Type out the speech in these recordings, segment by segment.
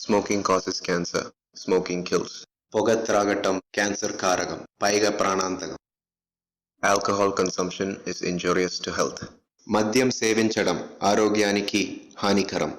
Smoking causes cancer. Smoking kills. పొగ త్రాగటం cancer కారకం, పైగా ప్రాణాంతకం. Alcohol consumption is injurious to health. మద్యం సేవించడం ఆరోగ్యానికి హానికరం.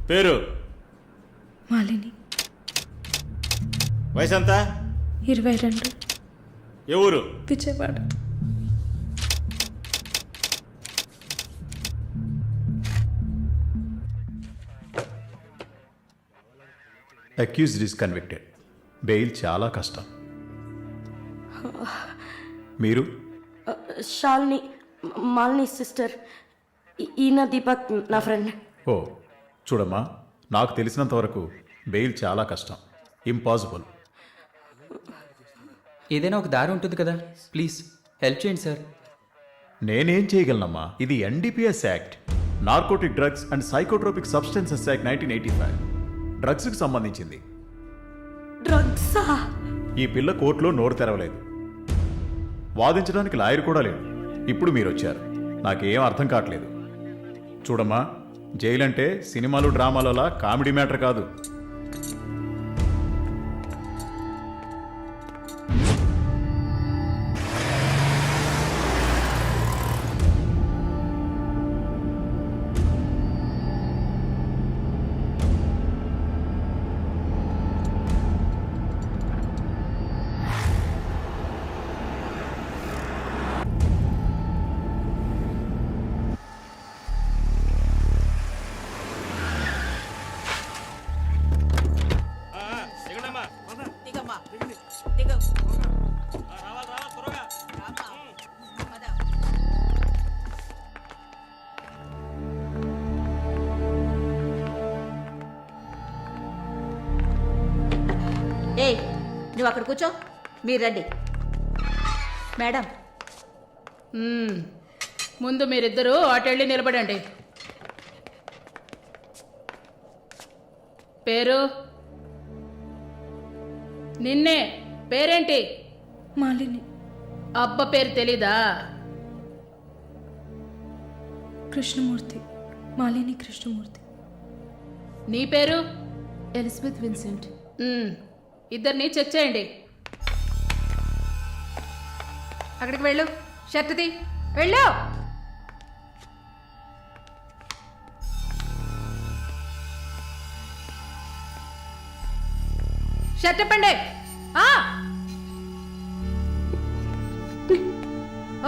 పేరు? మాలిని. వయసు ఎంత? 22. ఏ ఊరు? Vijayawada. Accused is convicted. Bail చాలా కష్టం. మీరు? శాలిని, మాలిని సిస్టర్. ఈయన దీపక్ నా ఫ్రెండ్. ఓ చూడమ్మా, నాకు తెలిసినంత వరకు బెయిల్ చాలా కష్టం, ఇంపాసిబుల్. ఏదైనా ఒక దారి ఉంటుంది కదా, ప్లీజ్ హెల్ప్ చేయండి సార్. నేనేం చేయగలనమ్మా? ఇది NDPS act, narcotic drugs and psychotropic substances act 1985, డ్రగ్స్కి సంబంధించింది. డ్రగ్సా? ఈ పిల్ల కోర్టులో నోరు తెరవలేదు, వాదించడానికి లాయర్ కూడా లేడు. ఇప్పుడు మీరు వచ్చారు, నాకేం అర్థం కావట్లేదు. చూడమ్మా, జైలు అంటే సినిమాలు డ్రామాలలా కామెడీ మ్యాటర్ కాదు. ఏయ్, నువ్వు అక్కడ కూర్చో, మీరు రండి. మేడం, ముందు మీరిద్దరూ అటెళ్ళి నిలబడండి. పేరు? నిన్నే. పేరేంటి? మాలిని. అబ్బ పేరు తెలీదా? కృష్ణమూర్తి. మాలిని కృష్ణమూర్తి. నీ పేరు? Elizabeth Vincent. ఇద్దరిని చెక్ చేయండి. అక్కడికి వెళ్ళు, షర్ట్ తీ, వెళ్ళు. షర్ట్ ఇప్పండి.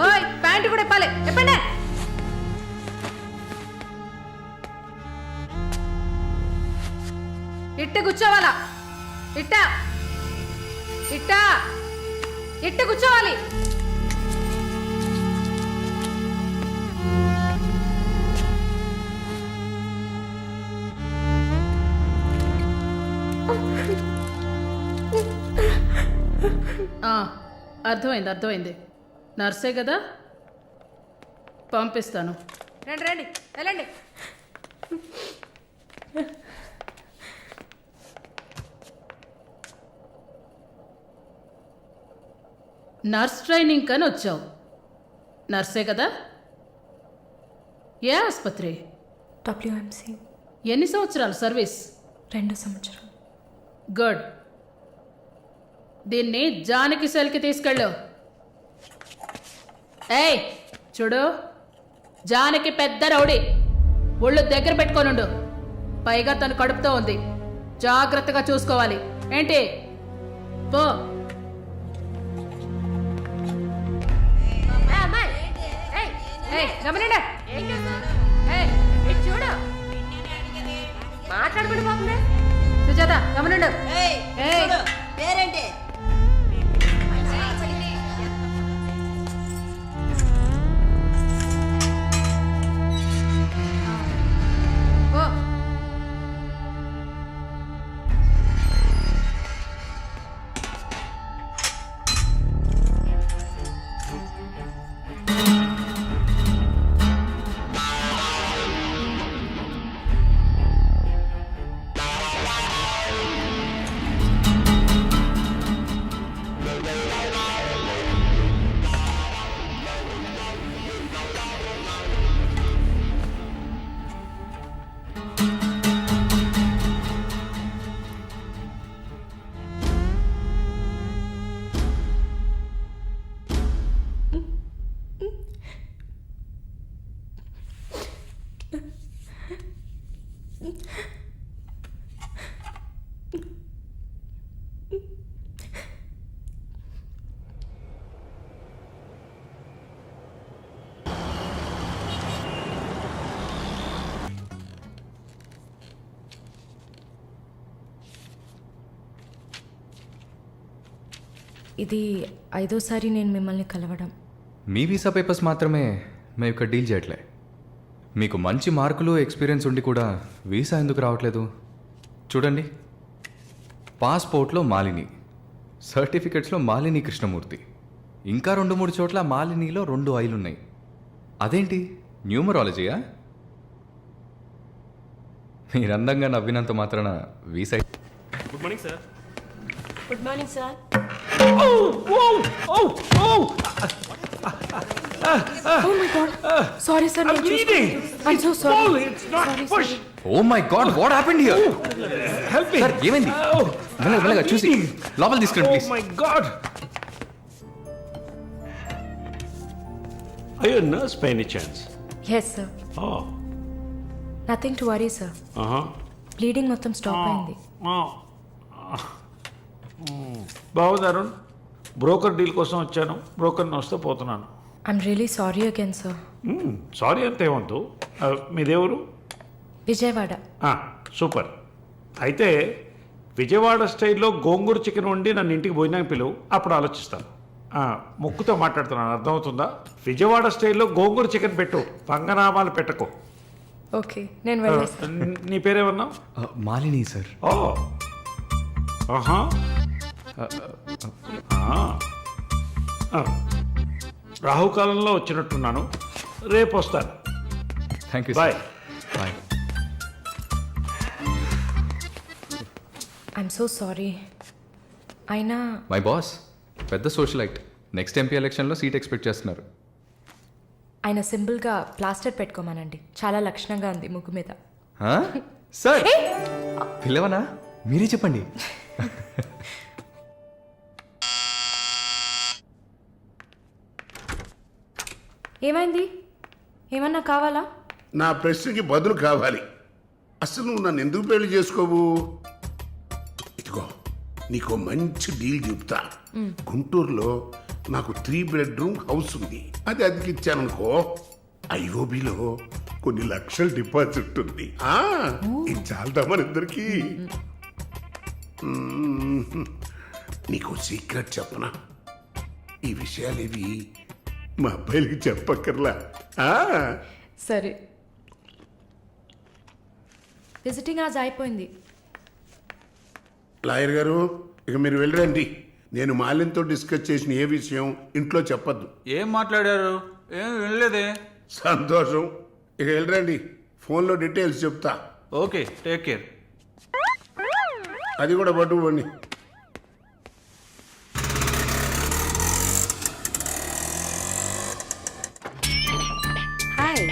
ఓయ్, ప్యాంట్ ప్యాంటు కూడా ఇప్పాలి. చెప్పండి. ఇట్ట కూర్చోవాలా? ఇట్ట ఇట్ట ఇట్ట కూర్చోవాలి. అర్థమైంది అర్థమైంది. నర్సే కదా, పంపిస్తాను. రండి రండి, వెళ్ళండి. నర్స్ ట్రైనింగ్ అని వచ్చావు. నర్సే కదా? ఏ ఆసుపత్రి? డబ్ల్యూఎంసీ. ఎన్ని సంవత్సరాలు సర్వీస్? 2 సంవత్సరాలు. గుడ్. దీన్ని జానకి సెల్కి తీసుకెళ్ళు. ఏయ్ చూడు, జానకి పెద్ద రౌడీ. ఒళ్ళు దగ్గర పెట్టుకోనుండు. పైగా తను కడుపుతో ఉంది. జాగ్రత్తగా చూసుకోవాలి. ఏంటి? పో. గమనండి. చూడు, మాట్లాడుకుంటూ పోతుంది. సుజాత గమనండు. పేరేంటి? పో. ఇది 5వ సారి నేను మిమ్మల్ని కలవడం. మీ వీసా పేపర్స్ మాత్రమే మేము ఇక్కడ డీల్ చేయట్లే. మీకు మంచి మార్కులు ఎక్స్పీరియన్స్ ఉండి కూడా వీసా ఎందుకు రావట్లేదు? చూడండి, పాస్పోర్ట్లో మాలిని, సర్టిఫికెట్స్లో మాలిని కృష్ణమూర్తి, ఇంకా 2-3 చోట్ల మాలినిలో 2 ఐలు ఉన్నాయి. అదేంటి, న్యూమరాలజీయా? మీరు అందంగా నవ్వినంత మాత్రాన visa. Good morning sir. Good morning sir. Oh my God. Sorry sir. I'm bleeding. I'm so sorry. It's not push. Oh my God, what happened here? Help me. Sir ఏమైంది? మెల్లగా చూసి లోపల తీసుకురండి Oh please. my God. Are you a nurse by any chance? Yes sir. Oh. Nothing to worry sir. Bleeding మొత్తం stop అయింది. బాగుంది Arun. Broker deal కోసం వచ్చాను. బ్రోకర్ని వస్తే పోతున్నాను. I'm really sorry again sir. Sorry అంతే వద్దు. మీదేవరు? విజయవాడ. సూపర్. అయితే విజయవాడ స్టైల్లో గోంగూర చికెన్ వండి నన్ను ఇంటికి భోజనానికి పిలువు, అప్పుడు ఆలోచిస్తాను. ముక్కుతో మాట్లాడుతున్నాను, అర్థమవుతుందా? విజయవాడ స్టైల్లో గోంగూర చికెన్ పెట్టు, పంగనామాలు పెట్టకు. ఓకే, నేను వెళ్ళేస్తాను. నీ పేరేమన్నావు? మాలిని సార్. ఓ, ఆహా. రాహుకాలంలో వచ్చినట్టున్నాను. రేపు వస్తాను. Thank you. Bye. Bye. I'm so sorry. అయినా మై బాస్ పెద్ద సోషలైట్. నెక్స్ట్ ఎంపీ ఎలక్షన్లో సీట్ ఎక్స్పెక్ట్ చేస్తున్నారు. ఆయన సింపుల్గా ప్లాస్టర్ పెట్టుకోమానండి, చాలా లక్షణంగా ఉంది ముగ్గు మీద. సార్ పిల్లవనా? మీరే చెప్పండి. ఏమైంది? ఏమన్నా కావాలా? నా ప్రశ్నకి బదులు కావాలి. అసలు నువ్వు నన్ను ఎందుకు పెళ్లి చేసుకోవు? ఇదిగో నీకు మంచి డీల్ చెప్తా. గుంటూరులో నాకు 3 బెడ్రూమ్ హౌస్ ఉంది. అది అదికి ఇచ్చాననుకో, ఐఓబిలో కొన్ని లక్షల డిపాజిట్ ఉంది. ఇది చాలదా మన ఇద్దరికి? నీకు సీక్రెట్ చెప్పనా? ఈ విషయాలేవి మా అబ్బాయిలకి చెప్పక్కర్లా. సరే. విజిటింగ్ ఆజ్ అయిపోయింది. లాయర్ గారు, ఇక మీరు వెళ్ళరండి. నేను మాలిన్తో డిస్కస్ చేసిన ఏ విషయం ఇంట్లో చెప్పద్దు. ఏం మాట్లాడారు? ఏం వినలేదే. సంతోషం. ఇక వెళ్ళరండి. ఫోన్లో డీటెయిల్స్ చెప్తా. Okay, take care. అది కూడా పట్టుకోండి. హాయ్.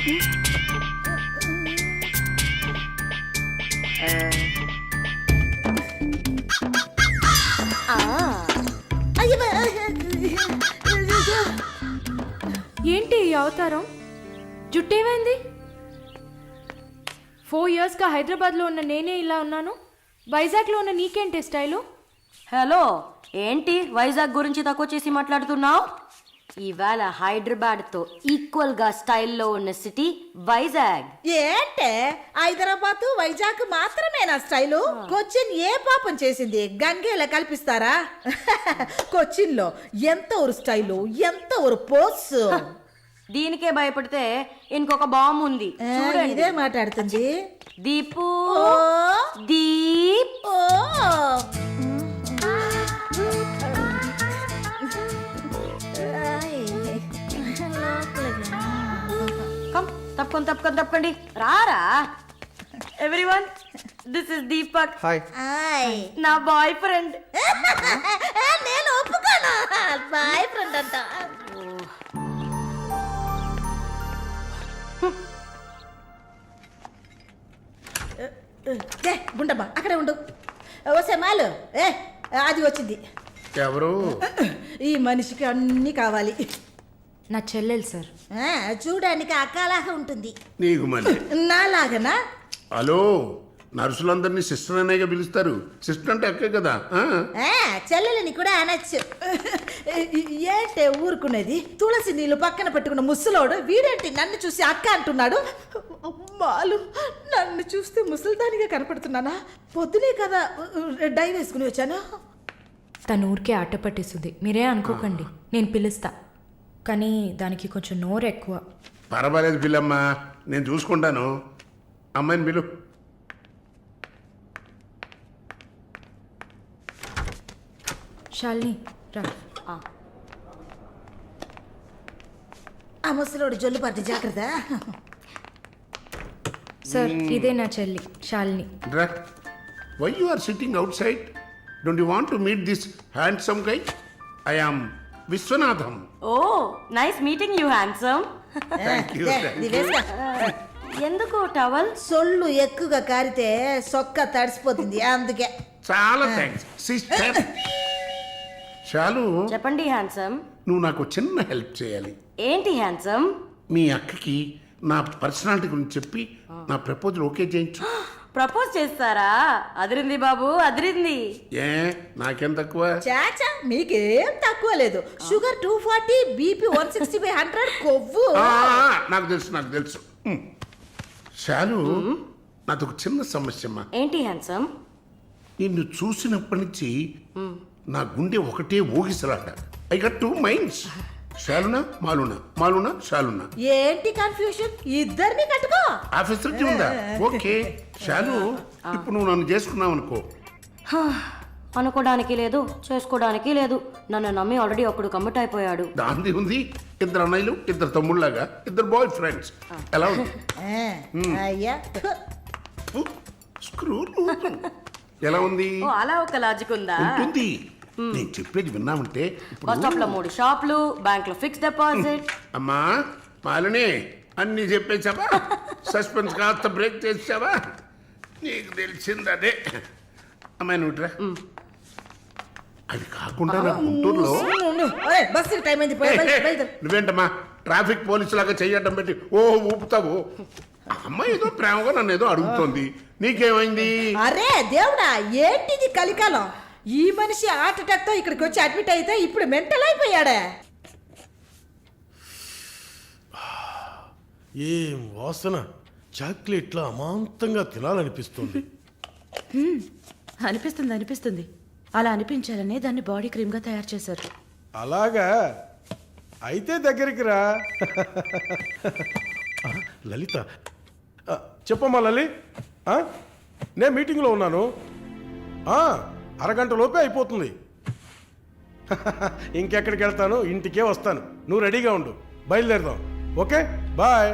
ఏంటి ఈ అవతారం? జుట్టేమైంది? 4 ఇయర్స్గా హైదరాబాద్లో ఉన్న నేనే ఇలా ఉన్నాను. వైజాగ్లో ఉన్న నీకేంటి స్టైలు? హలో, ఏంటి వైజాగ్ గురించి తక్కువ చేసి మాట్లాడుతున్నావు? ఇవాళ హైదరాబాద్తో ఈక్వల్గా స్టైల్లో ఉన్న సిటీ వైజాగ్. ఏంటే హైదరాబాద్ వైజాగ్ మాత్రమేనా స్టైలు? కొచ్చిన్ ఏ పాపం చేసింది? గంగేలా కల్పిస్తారా? కొచ్చిన్ లో ఎంత ఒక స్టైలు, ఎంత ఒక పోస్. దీనికే భయపడితే ఇంకొక బాంబు ఉంది చూడండి. ఇదే మాట్లాడుతుంది. దీపు ఓ, దీప్. ఓ. కమ్, తప్పకండి రారా. Everyone, this is Deepak. Hi. నా బాయ్ ఫ్రెండ్. నేను ఒప్పుకోను. బాయ్ ఫ్రెండ్ అంట. గుండమ్మా అక్కడే ఉండు. వస్తే మాలు అది వచ్చింది. ఎవరు? ఈ మనిషికి అన్నీ కావాలి. నా చెల్లెలు సార్. చూడడానికి అక్కలాగా ఉంటుంది. నీకు మళ్ళీ నాలాగనా? హలో, నర్సులందరినీ సిస్టర్ అనేగా పిలుస్తారు. సిస్టర్ అంటే అక్కే కదా. చెల్లెలని కూడా అనొచ్చు. ఏంటే ఊరుకునేది? తులసి నీళ్ళు పక్కన పెట్టుకున్న ముసలోడు వీడేంటి నన్ను చూసి అక్క అంటున్నాడు? అమ్మాలు, నన్ను చూస్తే ముసలిదానిగా కనపడుతున్నానా? పొద్దునే కదా డై వేసుకుని వచ్చాను. తను ఊరికే ఆట పట్టిస్తుంది, మీరే అనుకోకండి. నేను పిలుస్తా, కానీ దానికి కొంచెం నోరు ఎక్కువ. పర్వాలేదు పిల్లమ్మా, నేను చూసుకుంటాను. అమ్మాయిని పిలు. శాలిని రా. ఆ ముసలోడు జొల్లు పడితే జాగ్రత్త. సార్, ఇదే నా చెల్లి Shalini. Why you are sitting outside? Don't you want to meet this handsome guy? I am Vishwanatham. Oh, nice meeting you handsome. ఎందుకు టవల్? సొల్లు ఎక్కువగా కారితే సొక్క తడిసిపోతుంది, అందుకే. చాలా థ్యాంక్స్ సిస్టర్. చాలు. చెప్పండి హ్యాండ్సమ్. నువ్వు నాకు చిన్న హెల్ప్ చేయాలి. ఏంటి హ్యాండ్సమ్? మీ అక్కకి నా పర్సనాలిటీ గురించి చెప్పి నా ప్రపోజల్ ఓకే చేయించు. ప్రపోజ్ చేస్తారా? అదిరింది బాబు, అదిరింది. ఏ నాకేం తక్కువ? చాచా, మీకేం తక్కువ లేదు. షుగర్ 240, బీపీ 160/100, కొవ్వు. నాకు తెలుసు. చాలు. నాది ఒక చిన్న సమస్యమ్మా. ఏంటి హ్యాండ్సమ్? నిన్ను చూసినప్పటి నుంచి నా గుండె ఒకటే ఊగిసలాట. I got 2 minds. శాలునా మాలునా, మాలునా శాలునా. ఏంటి కన్ఫ్యూషన్? ఇద్దరిని కట్టుకో. ఆ ఫెసిలిటీ ఉందా? ఓకే శాలు, ఇప్పుడు నువ్వు నన్ను చేసుకున్నావు అనుకో. అనుకోవడానికి లేదు, చేసుకోవడానికి లేదు. నన్ను నమ్మి ఆల్రెడీ ఒకడు కమిట్ అయిపోయాడు. దాంది ఉంది. 2 అన్నయ్యలు, 2 తమ్ముళ్ళలాగా, 2 బాయ్ ఫ్రెండ్స్. ఎలా ఉంది? అయ్యా, స్క్రూ ఎలా ఉంది? ఓ, అలా ఒక లాజిక్ ఉందా? ఉంటుంది. నేను చెప్పేది విన్నామంటే బస్ స్టాప్ లో 3 షాపులు, బ్యాంక్ లో ఫిక్స్ డిపాజిట్. అమ్మా మాలిని, అన్ని చెప్పేసావా? సస్పెన్స్ కాస్త బ్రేక్ చేసావా? నీకు తెలిసిందదే. అమ్మాయి నువ్వురా. అది కాకుండా నా గుంటూరులో బస్సు టైం అయింది. నువ్వేంటమ్మా ట్రాఫిక్ పోలీసు లాగా చెయ్యడం పెట్టి ఊపుతావు? అమ్మాయి ఏదో ప్రేమగా నన్ను ఏదో అడుగుతోంది. నీకేమైంది? అరే దేవుడా, ఏంటిది కలికాలం? ఈ మనిషి హార్ట్ అటాక్ తో ఇక్కడికి వచ్చి అడ్మిట్ అయితే ఇప్పుడు మెంటల్ అయిపోయాడే. ఏం వాసన, చాక్లెట్లా అమాంతంగా తినాలనిపిస్తుంది. అనిపిస్తుంది అలా అనిపించాలనే దాన్ని బాడీ క్రీమ్గా తయారు చేశారు. అలాగా అయితే దగ్గరికి రా. లలిత, చెప్పమ్మా లలి. నేను మీటింగ్లో ఉన్నాను. అరగంట లోపే అయిపోతుంది. ఇంకెక్కడికి వెళ్తాను, ఇంటికే వస్తాను. నువ్వు రెడీగా ఉండు, బయలుదేరదాం. Okay, bye.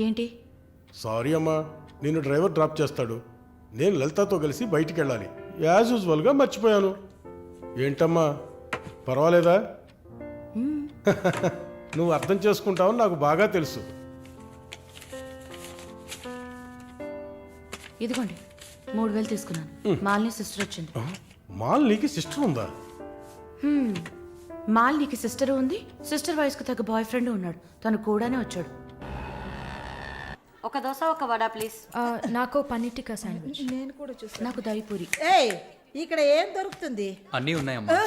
ఏంటి? సారీ అమ్మా, నేను డ్రైవర్ డ్రాప్ చేస్తాడు. నేను లలితతో కలిసి బయటికి వెళ్ళాలి. యాజ్ యూజువల్గా మర్చిపోయాను. ఏంటమ్మా, పర్వాలేదా? నువ్వు అర్థం చేసుకుంటావని నాకు బాగా తెలుసు. ఇదిగోండి 3000 తీసుకున్నాను. మాలిని సిస్టర్ వచ్చింది. మాలినికి సిస్టర్ ఉందా? మాలినికి సిస్టర్ ఉంది. సిస్టర్ వయసుకు తగ్గ బాయ్ ఫ్రెండ్ ఉన్నాడు. తను కూడానే వచ్చాడు. ఒక దోశ ఒక వడ ప్లీజ్. నాకు పన్నీర్ టిక్కా శాండ్విచ్. నేను కూడా చూస్తాను. నాకు దహిపూరి. ఏయ్, ఇక్కడ ఏం దొరుకుతుంది? అన్నీ ఉన్నాయమ్మా.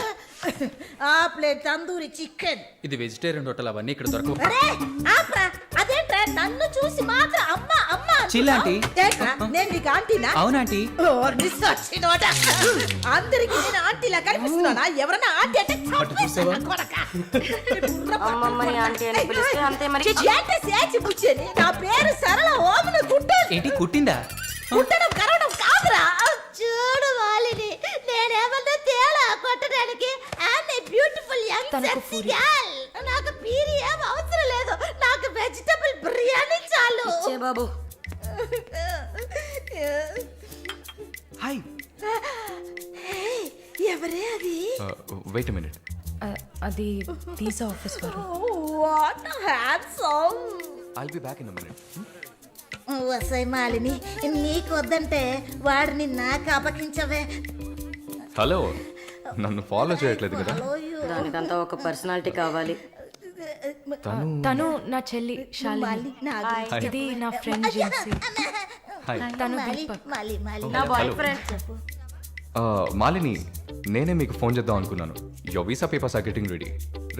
ఆ ప్లేట్ తందూరి చికెన్. ఇది వెజిటేరియన్ హోటల్, అవన్నీ ఇక్కడ దొరకవు. అరే ఆప్రా, అదేంట్రా నన్ను చూసి మాత్రం అమ్మ అమ్మ చిల్లాంటి. ఏంట్రా, నేను నీకు ఆంటీనా? అవునాంటీ. అందరికి నేను ఆంటీలా కనిపిస్తున్నానా? ఎవరన్నా ఆంటీ అంటే అమ్మమ్మని ఆంటీ అని పిలిస్తే అంతే మరి. నా పేరు సరళ ఓమన కుట్టేది. ఏంటి కుట్టిందా? కుట్టడం కరవడం కాదురా. చూడు వాలిని, నేనేమన్నా తేడా కొట్టడానికి. I'm a beautiful young sexy girl. నాకు పీరి ఏం అవసరం లేదు. నాకు వెజిటబుల్ బిర్యానీ చాలు. ఇచ్చే బాబు. హాయ్. ఎవరే అది? Wait minute. అది వీసా ఆఫీస్ వారు. What handsome. I'll be back in a minute. వసై మాలిని, నీకు వద్దంటే వాడిని నాకు అపకించవే. హలో, నన్ను ఫాలో చేయట్లేదు కదా? దానికంతా ఒక పర్సనాలిటీ కావాలి. తను నా చెల్లి శాలిని. ఇది నా ఫ్రెండ్ జిన్సీ. తను దీపక్. నా బాయ్ ఫ్రెండ్. మాలిని, నేనే మీకు ఫోన్ చేద్దాం అనుకున్నాను. Your visa papers are getting ready.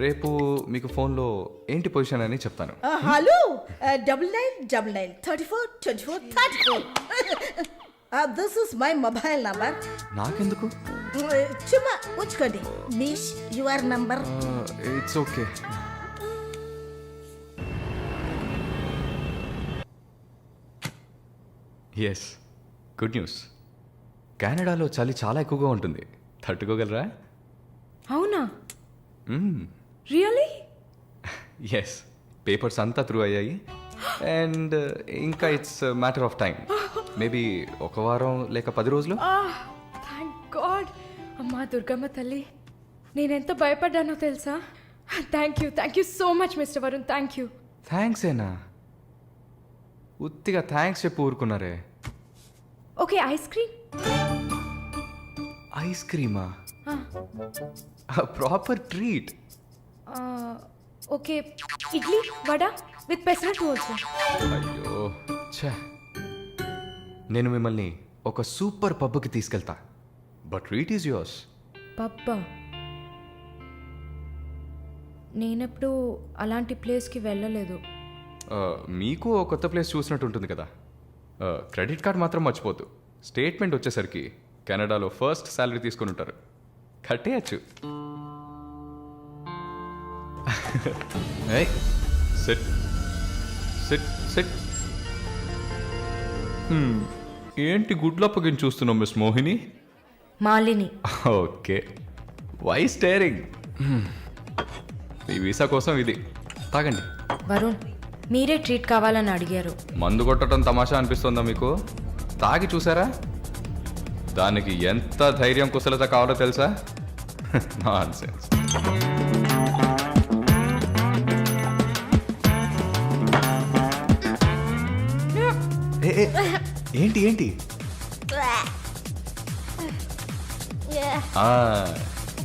రేపు మీకు ఫోన్లో ఏంటి పొజిషన్ అని చెప్తాను. Hello, 9999 34 24 34. This is my mobile number. నాకెందుకు? చుమ్మా ఉంచుకోండి. నిష్ your number. It's okay. Yes, good news. కెనడాలో చలి చాలా ఎక్కువగా ఉంటుంది. తట్టుకోగలరా? అవునా? రియలీ? ఎస్, పేపర్స్ అంతా త్రూ అయ్యాయి. అండ్ ఇంకా it's matter of time. Maybe ఒక వారం లేక 10 రోజులు. Thank God. అమ్మా దుర్గమ్మ తల్లి, నేనెంత భయపడ్డానో తెలుసా? Thank you so much mister Varun. Thank you. Thanks ఏనా? ఉత్తిగా థ్యాంక్స్ చెప్పి ఊరుకున్నారే. Okay, ice cream. ఐస్ క్రీమా? Proper treat. Okay, idli vada with pesarattu also. అయ్యో ఛే, నేను మిమ్మల్ని ఒక సూపర్ పబ్కి తీసుకెళ్తా. But treat is yours. పబ్బా? నేనెప్పుడు అలాంటి ప్లేస్కి వెళ్ళలేదు. మీకు ఒక కొత్త ప్లేస్ చూసినట్టు ఉంటుంది కదా. క్రెడిట్ కార్డ్ మాత్రం మర్చిపోద్దు. స్టేట్మెంట్ వచ్చేసరికి కెనడాలో ఫస్ట్ శాలరీ తీసుకొని ఉంటారు. కట్టేయచ్చు. Sit sit sit. ఏంటి గుడ్లప్పగిని చూస్తున్నావు miss Mohini? Malini. Okay, why staring? ఈ వీసా కోసం ఇది తాగండి. వరుణ్, మీరే ట్రీట్ కావాలని అడిగారు. మందు కొట్టడం తమాషా అనిపిస్తుందా మీకు? తాగి చూసారా? దానికి ఎంత ధైర్యం కుశలత కావాలో తెలుసా? నాన్సెన్స్. ఏంటి ఏంటి?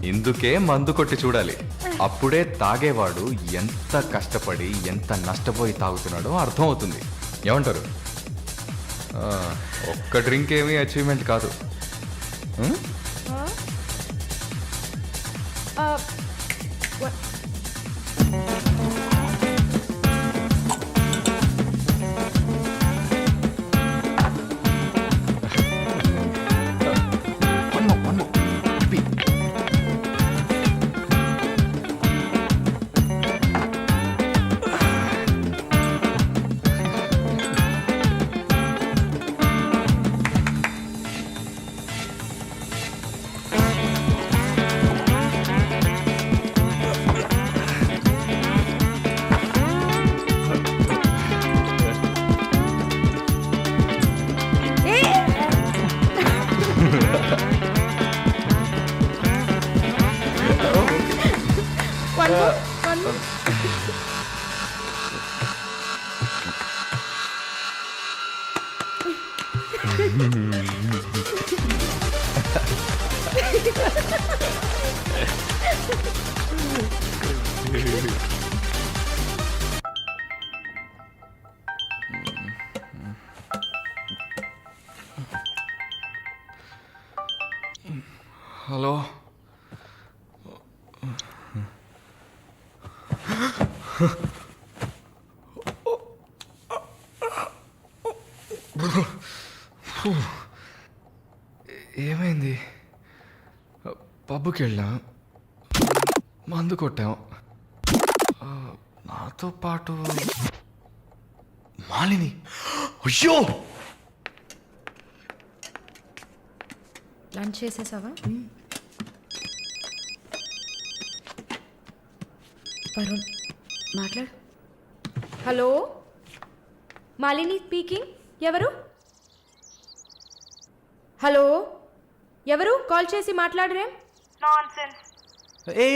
ఇందుకే మందు కొట్టి చూడాలి. అప్పుడే తాగేవాడు ఎంత కష్టపడి ఎంత నష్టపోయి తాగుతున్నాడో అర్థం అవుతుంది. ఏమంటారు? ఒక్క డ్రింక్ ఏమీ అచీవ్మెంట్ కాదు. One more, one more. Hello ఏమైంది? పబ్కి వెళ్ళాం, మందు కొట్టాం. నాతో పాటు మాలిని. అయ్యో, లంచ్ చేసేసావా? వరుణ్ మాట్లాడు. Hello, Malini speaking. ఎవరు? హలో, ఎవరు? కాల్ చేసి మాట్లాడరేం? ఏ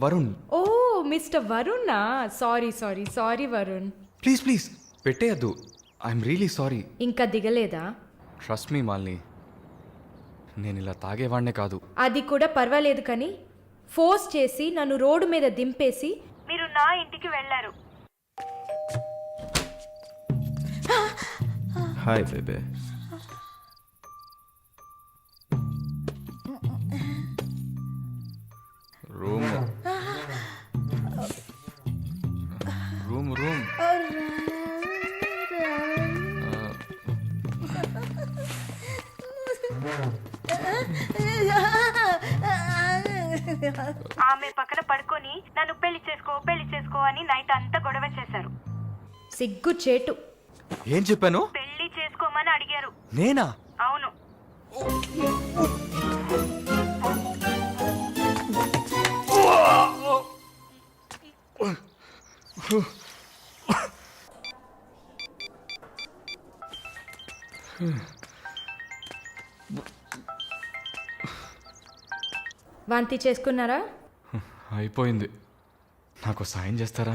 వరుణ్, ఓ మిస్టర్ వరుణా? Sorry sorry sorry Varun. Please please పెట్టేయద్దు. I'm really sorry. ఇంకా దిగలేదా? ట్రస్ట్ మీ మాలిని, నేను ఇలా తాగేవాడినే కాదు. అది కూడా పర్వాలేదు, కానీ ఫోర్స్ చేసి నన్ను రోడ్డు మీద దింపేసి మీరు నా ఇంటికి వెళ్ళారు. హాయ్ బేబే. రూమ్ రూమ్ రూమ్ ఆమె పక్కన పడుకొని నన్ను పెళ్లి చేసుకో అని నైట్ అంతా గొడవ చేశారు. సిగ్గు చేటు. ఏం చెప్పాను? పెళ్లి చేసుకోమని అడిగారు. నేనా? అవును. వాంతి చేసుకున్నారా? అయిపోయింది. నాకు సాయం చేస్తారా?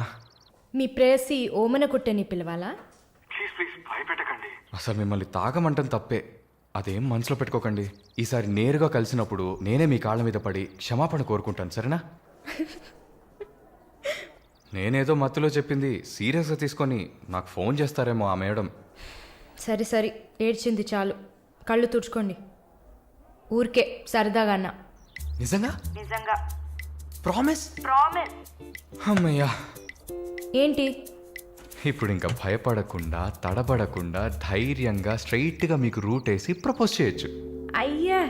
మీ ప్రేయసి ఓమన కుట్టని పిలవాలా? అసలు మిమ్మల్ని తాగమంటం తప్పే, అదేం మనసులో పెట్టుకోకండి. ఈసారి నేరుగా కలిసినప్పుడు నేనే మీ కాళ్ళ మీద పడి క్షమాపణ కోరుకుంటాను, సరేనా? నేనేదో మత్తులో చెప్పింది సీరియస్గా తీసుకొని నాకు ఫోన్ చేస్తారేమో ఆ మేడం. సరే సరే, ఏడ్చింది చాలు. కళ్ళు తుడుచుకోండి. ఊరికే సరదాగా అన్నా. నిజంగా? నిజంగా. ప్రామిస్? ప్రామిస్. అమ్మయ్యా. ఏంటి? ఇప్పుడు ఇంకా భయపడకుండా తడబడకుండా ధైర్యంగా స్ట్రైట్గా మీకు రూట్ వేసి ప్రపోజ్ చేయొచ్చు. అయ్యా,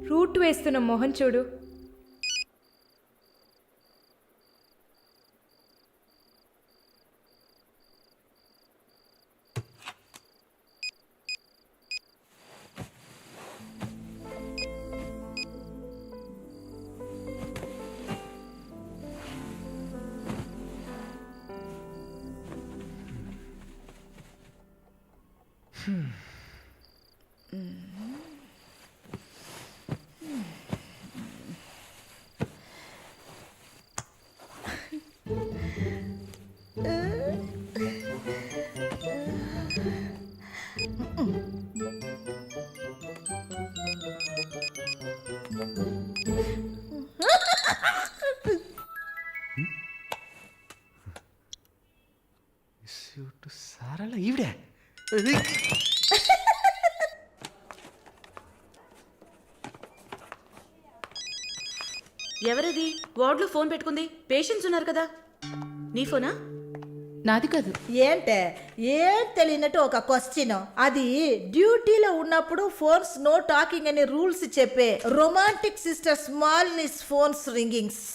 రూట్ వేస్తున్న మొహం చూడు. సారళ ఈవిడే. ఎవరది వార్డులో ఫోన్ పెట్టుకుంది? పేషెంట్స్ ఉన్నారు కదా. నీ ఫోనా? నాది కాదు. ఏంటే ఏం తెలియనట్టు ఒక క్వశ్చన్. అది డ్యూటీలో ఉన్నప్పుడు ఫోన్స్ నో టాకింగ్ అనే రూల్స్ చెప్పే romantic sister smallness phones ringings.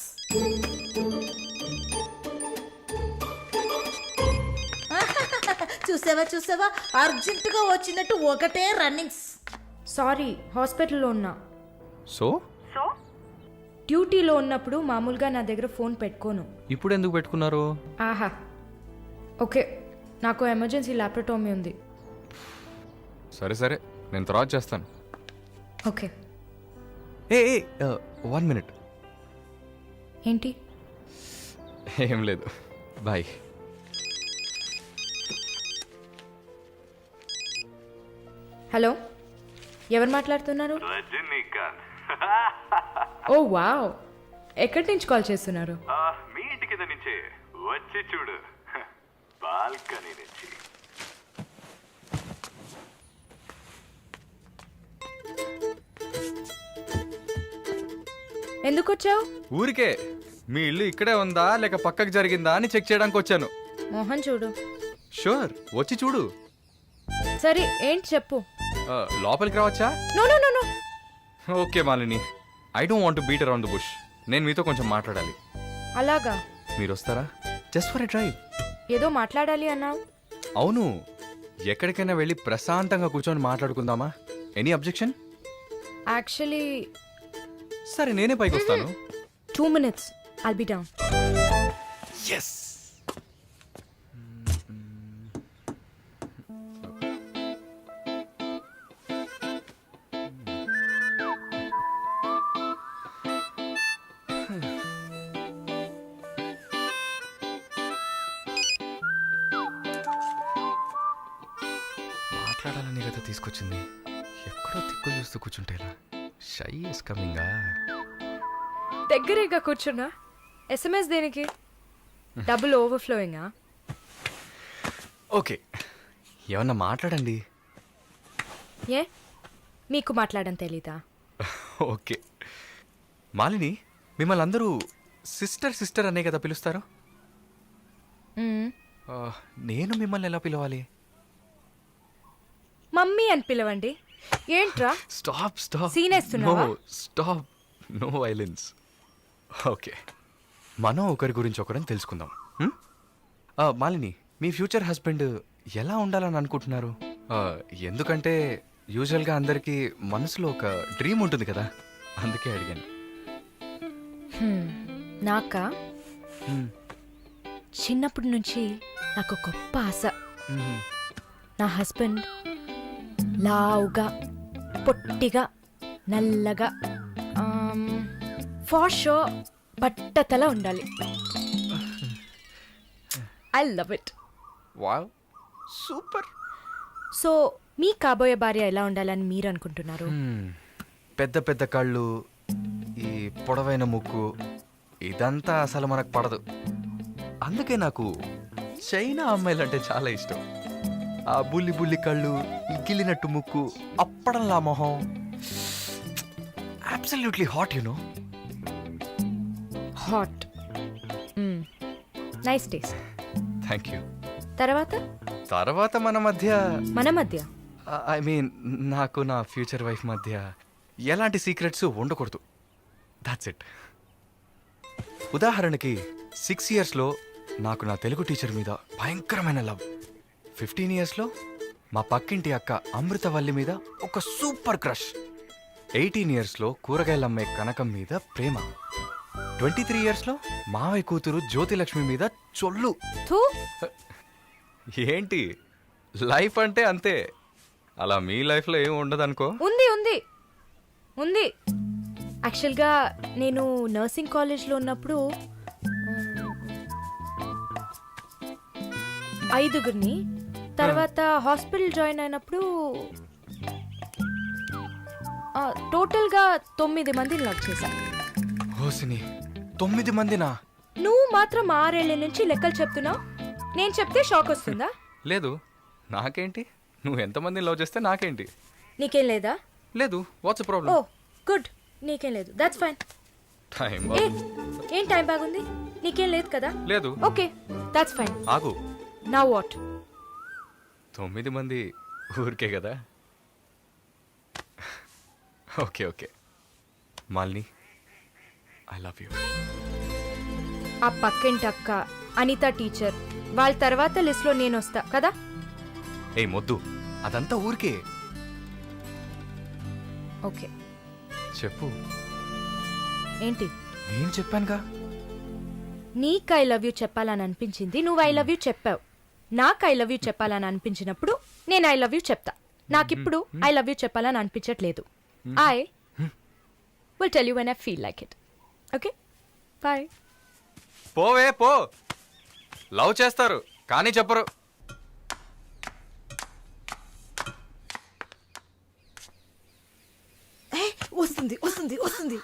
చూసావా అర్జెంటుగా వచ్చినట్టు ఒకటే రన్నింగ్స్. సారీ, హాస్పిటల్లో ఉన్నా. సో డ్యూటీలో ఉన్నప్పుడు మామూలుగా నా దగ్గర ఫోన్ పెట్టుకోను. ఇప్పుడు ఎందుకు పెట్టుకున్నారు? ఆహా, ఓకే, నాకు ఎమర్జెన్సీ ల్యాప్రటోమీ ఉంది. సరే సరే, నేను తర్వాత చేస్తాను. ఓకే. ఏ 1 minute. ఏంటి? ఏం లేదు, బాయ్. హలో, ఎవరు మాట్లాడుతున్నారు? ఓ వావ్, ఎక్కడి నుంచి కాల్ చేస్తున్నారు? మీ ఇంటి కింద నుంచే, వచ్చి చూడు, బాల్కనీ నుంచి. ఎందుకు వచ్చావు? ఊరికే మీ ఇల్లు ఇక్కడే ఉందా లేక పక్కకు జరిగిందా అని చెక్ చేయడానికి వచ్చాను. మోహన్ చూడు. షూర్, వచ్చి చూడు. సరే ఏంటి చెప్పు. లోపలికి రావచ్చా? No no no no. Okay Malini, I don't want to beat around the bush. నేను మీతో కొంచెం మాట్లాడాలి. అలాగా? మీరు వస్తారా? Just for a drive. ఏదో మాట్లాడాలి అన్నావు. అవును, ఎక్కడికైనా వెళ్ళి ప్రశాంతంగా కూర్చొని మాట్లాడుకుందామా? Any objection? యాక్చువల్లీ సరే, నేనే పైకి వస్తాను. 2 minutes, I'll be down. Yes. మాట్లాడాలని కదా తీసుకొచ్చింది. ఎక్కడో తిక్కులు చూస్తూ కూర్చుంటేలా. Shy is కమింగా. దగ్గరేగా కూర్చున్నా. SMS దేనికి? డబుల్ ఓవర్ఫ్లోయింగా? ఓకే, ఏమన్నా మాట్లాడండి. ఏ, మీకు మాట్లాడడం తెలీదా? ఓకే మాలిని, మిమ్మల్ని అందరూ సిస్టర్ సిస్టర్ అనే కదా పిలుస్తారు? నేను మిమ్మల్ని ఎలా పిలవాలి? మమ్మీ అని పిలవండి. ఏంట్రా? Stop stop. సీన్ వేస్తున్నావా? Stop, no violence. ఓకే, మనం ఒకరి గురించి ఒకరని తెలుసుకుందాం. మాలిని, మీ ఫ్యూచర్ హస్బెండ్ ఎలా ఉండాలని అనుకుంటున్నారు? ఎందుకంటే యూజువల్గా అందరికీ మనసులో ఒక డ్రీమ్ ఉంటుంది కదా, అందుకే అడిగాను. నాకా? చిన్నప్పటి నుంచి నాకు గొప్ప ఆశ. నా హస్బెండ్ లావుగా, పొట్టిగా, నల్లగా, ఫార్ షో బట్టతల ఉండాలి. I love it. Wow, super. So మీ కాబోయే భార్య ఎలా ఉండాలని మీరు అనుకుంటున్నారు? పెద్ద పెద్ద కళ్ళు, ఈ పొడవైన ముక్కు, ఇదంతా అసలు మనకు పడదు. అందుకే నాకు చైనా అమ్మాయిలంటే చాలా ఇష్టం. ఆ బుల్లి బుల్లి కళ్ళు, గిల్లినట్టు ముక్కు, అప్పడంలా మొహం, absolutely hot, you know. Hot, nice taste. Thank you. తర్వాత మన మధ్య ఐ మీన్ నాకు నా ఫ్యూచర్ వైఫ్ మధ్య ఎలాంటి సీక్రెట్స్ ఉండకూడదు. That's it. ఉదాహరణకి 6 yearsలో నాకు నా తెలుగు టీచర్ మీద భయంకరమైన లవ్. 15 yearsలో మా పక్కింటి అక్క అమృతవల్లి మీద ఒక సూపర్ క్రష్. 18 yearsలో కూరగాయలమ్మే కనకం మీద ప్రేమ. 23 yearsలో మావయ్య కూతురు జ్యోతిలక్ష్మి మీద చొల్లు. ఏంటి, లైఫ్ అంటే అంతే. అలా మీ లైఫ్లో ఏమి ఉండదు అనుకో. ఉంది ఉంది ఉంది. యాక్చువల్గా నేను నర్సింగ్ కాలేజ్లో ఉన్నప్పుడు 5 తర్వాత హాస్పిటల్ జాయిన్ అయినప్పుడు టోటల్గా 9 మందిని లవ్ చేశాను. హోసిని, 9 మందినా? నువ్వు మాత్రం 6 ఏళ్ల నుంచి లెక్కలు చెప్తున్నావు. నేను చెప్తే షాక్ వస్తుందా? లేదు, నాకేంటి, నువ్వు ఎంతమందిని లవ్ చేస్తే నాకేంటి. నీకేం లేదా? లేదు. What's problem? ఓ గుడ్, నీకేం లేదు. That's fine. టైం ఏం టైం బాగుంది? నీకేం లేదు కదా? లేదు. Okay, that's fine. ఆగు. Now what? 9 మంది ఊరికే కదా. Okay okay Malini, I love you. ఆ పక్కింటి అక్క, అనిత టీచర్, వాళ్ళ తర్వాత లిస్ట్లో నేను వస్తా కదా. ఏ మొద్దు, అదంతా ఊరికే. ఓకే చెప్పు. ఏంటి? నేను చెప్పానుగా. నీకు ఐ లవ్ యూ చెప్పాలని అనిపించింది, నువ్వు ఐ లవ్ యూ చెప్పావు. నాకు ఐ లవ్ యూ చెప్పాలని అనిపించినప్పుడు నేను ఐ లవ్ యూ చెప్తా. నాకిప్పుడు ఐ లవ్ యూ చెప్పాలని అనిపించట్లేదు. I will tell you when I feel like it. Okay? Bye. పోవే పో. లవ్ చేస్తారు కానీ చెప్పరు. వస్తుంది వస్తుంది వస్తుంది.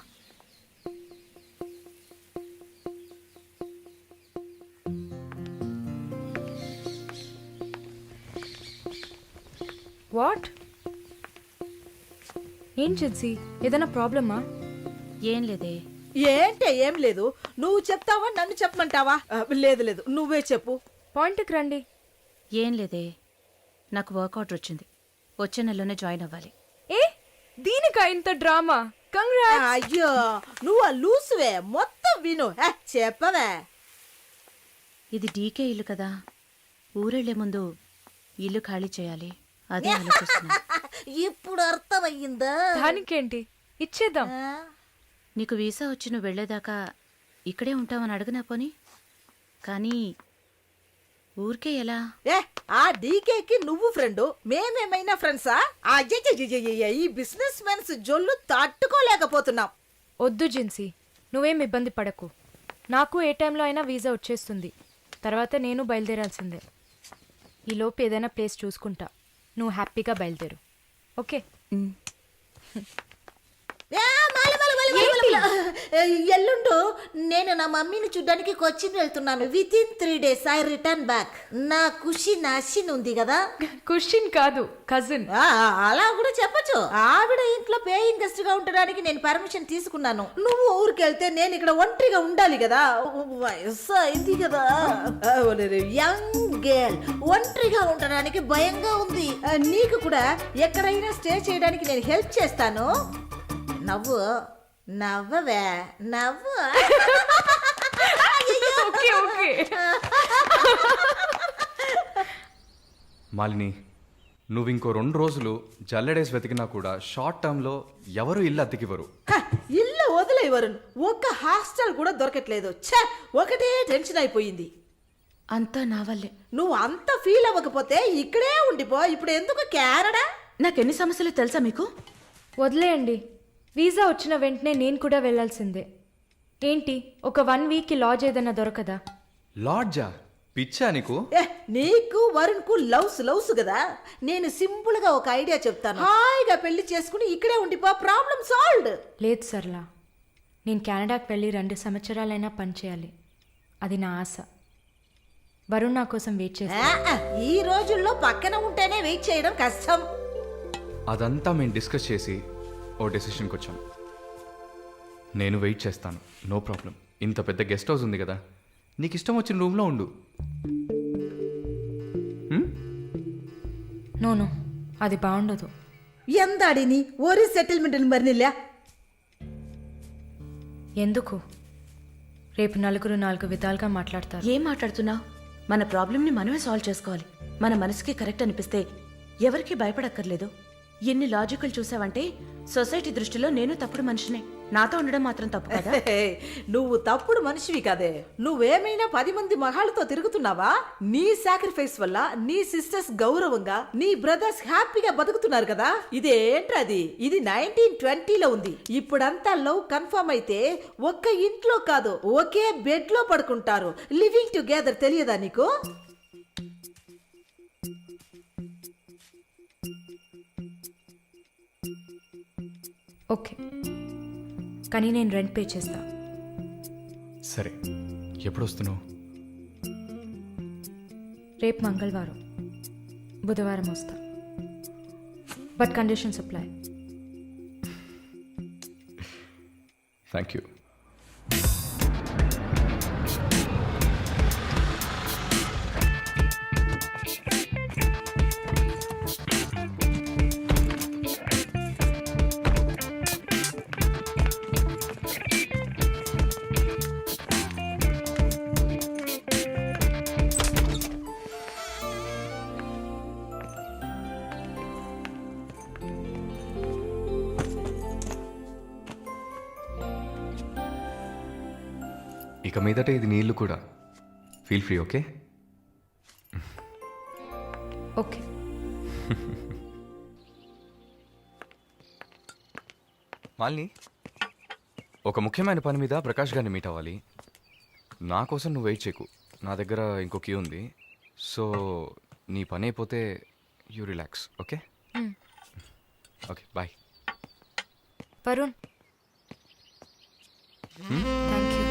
వాట్? ఏం జిన్సీ, ఏదైనా ప్రాబ్లమా? ఏం లేదే. ఏంటే ఏం లేదు. నువ్వు చెప్తావా నన్ను చెప్పమంటావా? లేదు లేదు నువ్వే చెప్పు. పాయింట్కి రండి. ఏం లేదే, నాకు వర్క్ ఆర్డర్ వచ్చింది. వచ్చే నెలలోనే జాయిన్ అవ్వాలి. ఏ దీనికా ఇంత డ్రామా? కంగ్రాట్స్. అయ్యో నువ్వు ఆ లూసువే, మొత్తం విను. చెప్పవే. ఇది డీకే ఇల్లు కదా, ఊరెళ్లే ముందు ఇల్లు ఖాళీ చేయాలి. అదే ఆలోచిస్తున్నా. ఇప్పుడు అర్థమయ్యిందా? దానికేంటి, ఇచ్చేద్దాం. నీకు వీసా వచ్చి నువ్వు వెళ్లేదాకా ఇక్కడే ఉంటావని అడగనా పోని. కానీ ఊరికే ఎలా? ఆ డీకేకి నువ్వు ఫ్రెండ్, మేమేమైనా ఫ్రెండ్సా? ఈ బిజినెస్ మెన్స్ జొల్లు తట్టుకోలేకపోతున్నాం. వద్దు జిన్సీ, నువ్వేం ఇబ్బంది పడకు. నాకు ఏ టైంలో అయినా వీసా వచ్చేస్తుంది. తర్వాత నేను బయలుదేరాల్సిందే. ఈలోపు ఏదైనా ప్లేస్ చూసుకుంటా. నువ్వు హ్యాపీగా బయలుదేరు. ఓకే? ఎల్లుండు నేను నా మమ్మీని చూడ్డానికి కొచ్చిన్ వెళ్తున్నాను. With in 3 days I return back. నా కుషిన్ అషిన్ ఉంది కదా. కుషిన్ కాదు, కజిన్. అలా కూడా చెప్పచ్చు. ఆవిడ ఇంట్లో పేయింగ్ గెస్ట్ గా ఉండడానికి నేను పర్మిషన్ తీసుకున్నాను. నువ్వు ఊరికి వెళ్తే నేను ఇక్కడ ఒంటరిగా ఉండాలి కదా. వయసు అయింది కదా. యంగ్ గర్ల్ ఒంటరిగా ఉండడానికి భయంగా ఉంది. నీకు కూడా ఎక్కడైనా స్టే చేయడానికి నేను హెల్ప్ చేస్తాను. నవ్వు నవ్వవే, నవ్వు. Okay okay. మాలిని, నువ్వు ఇంకో 2 రోజులు జల్లెడేసి వెతికినా కూడా షార్ట్ టర్మ్లో ఎవరు ఇల్లు అద్దెకివ్వరు. ఇల్లు వదిలేవరు. ఒక్క హాస్టల్ కూడా దొరకట్లేదు. ఒకటే టెన్షన్ అయిపోయింది. అంతా నా వల్లే. నువ్వు అంత ఫీల్ అవ్వకపోతే ఇక్కడే ఉండిపో. ఇప్పుడు ఎందుకు కెనడా? నాకెన్ని సమస్యలు తెలుసా మీకు? వదిలేయండి. వీసా వచ్చిన వెంటనే నేను కూడా వెళ్ళాల్సిందే. ఏంటి, ఒక 1 week లాడ్జ్ ఏదైనా దొరకదా? లాడ్జా? పిచ్చా నీకు? నీకు వరుణ్ కు లవ్స్ కదా. నేను సింపుల్ గా ఒక ఐడియా చెప్తాను. హాయిగా పెళ్లి చేసుకుని ఇక్కడే ఉండిపో. Problem solved. లేదు సర్లా, నేను కెనడాకి వెళ్ళి 2 సంవత్సరాలైనా పనిచేయాలి. అది నా ఆశ. వరుణ్ నా కోసం వెయిట్ చేస్తా. ఈ రోజుల్లో పక్కన ఉంటేనే వెయిట్ చేయడం కష్టం. అదంతా మేము డిస్కస్ చేసి ఓ డెసిషన్కి వచ్చాం. నేను వెయిట్ చేస్తాను, నో ప్రాబ్లం. ఇంత పెద్ద గెస్ట్ హౌస్ ఉంది కదా, నీకు ఇష్టం వచ్చిన రూమ్లో ఉండు. నో అది బాగుండదు. ఎందాడిని ఓరి సెటిల్మెంట్ మరినిల్ల. ఎందుకు? రేపు నలుగురు 4 విధాలుగా మాట్లాడతారు. ఏం మాట్లాడుతున్నావు? మన ప్రాబ్లంని మనమే సాల్వ్ చేసుకోవాలి. మన మనసుకి కరెక్ట్ అనిపిస్తే ఎవరికి భయపడక్కర్లేదు. ఎన్ని లాజికల్ చూసావంటే సొసైటీ దృష్టిలో నేను తప్పుడు మనిషినే. నాతో ఉండడం మాత్రం తప్పు కదా? నువ్వు తప్పుడు మనిషివి కాదే. నువ్వేమైనా 10 మంది మగాళ్ళతో తిరుగుతున్నావా? నీ సాక్రిఫైస్ వల్ల నీ సిస్టర్స్ గౌరవంగా, నీ బ్రదర్స్ హ్యాపీగా బతుకుతున్నారు కదా. ఇదేంట్రది? ఇది 1920లో ఉంది. ఇప్పుడంతా లవ్ కన్ఫర్మ్ అయితే ఒక్క ఇంట్లో కాదు, ఒకే బెడ్ లో పడుకుంటారు. లివింగ్ టుగెదర్ తెలియదా నీకు? ఓకే, కానీ నేను రెంట్ పే చేస్తా. సరే, ఎప్పుడు వస్తున్నావు? రేపు మంగళవారం, బుధవారం వస్తా. But conditions apply. Thank you. ఇక మీదట ఇది నీళ్ళు కూడా. Feel free. Okay okay. Malini, ఒక ముఖ్యమైన పని మీద ప్రకాష్ గారిని మీట్ అవ్వాలి. నా కోసం నువ్వు వెయిట్ చేయకు, నా దగ్గర ఇంకో క్యూ ఉంది. సో నీ పని అయిపోతే you relax. Okay okay, bye. Varun, thank you.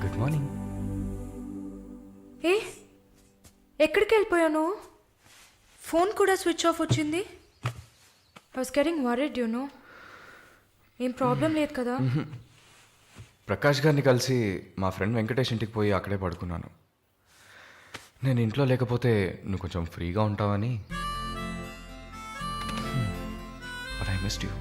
Good morning. ఏ ఎక్కడికి వెళ్ళిపోయాను? ఫోన్ కూడా స్విచ్ ఆఫ్ వచ్చింది. I was getting worried, you know. ఏం ప్రాబ్లం లేదు కదా? ప్రకాష్ గారిని కలిసి మా ఫ్రెండ్ వెంకటేష్ ఇంటికి పోయి అక్కడే పడుకున్నాను. నేను ఇంట్లో లేకపోతే నువ్వు కొంచెం ఫ్రీగా ఉంటావని. But I missed you.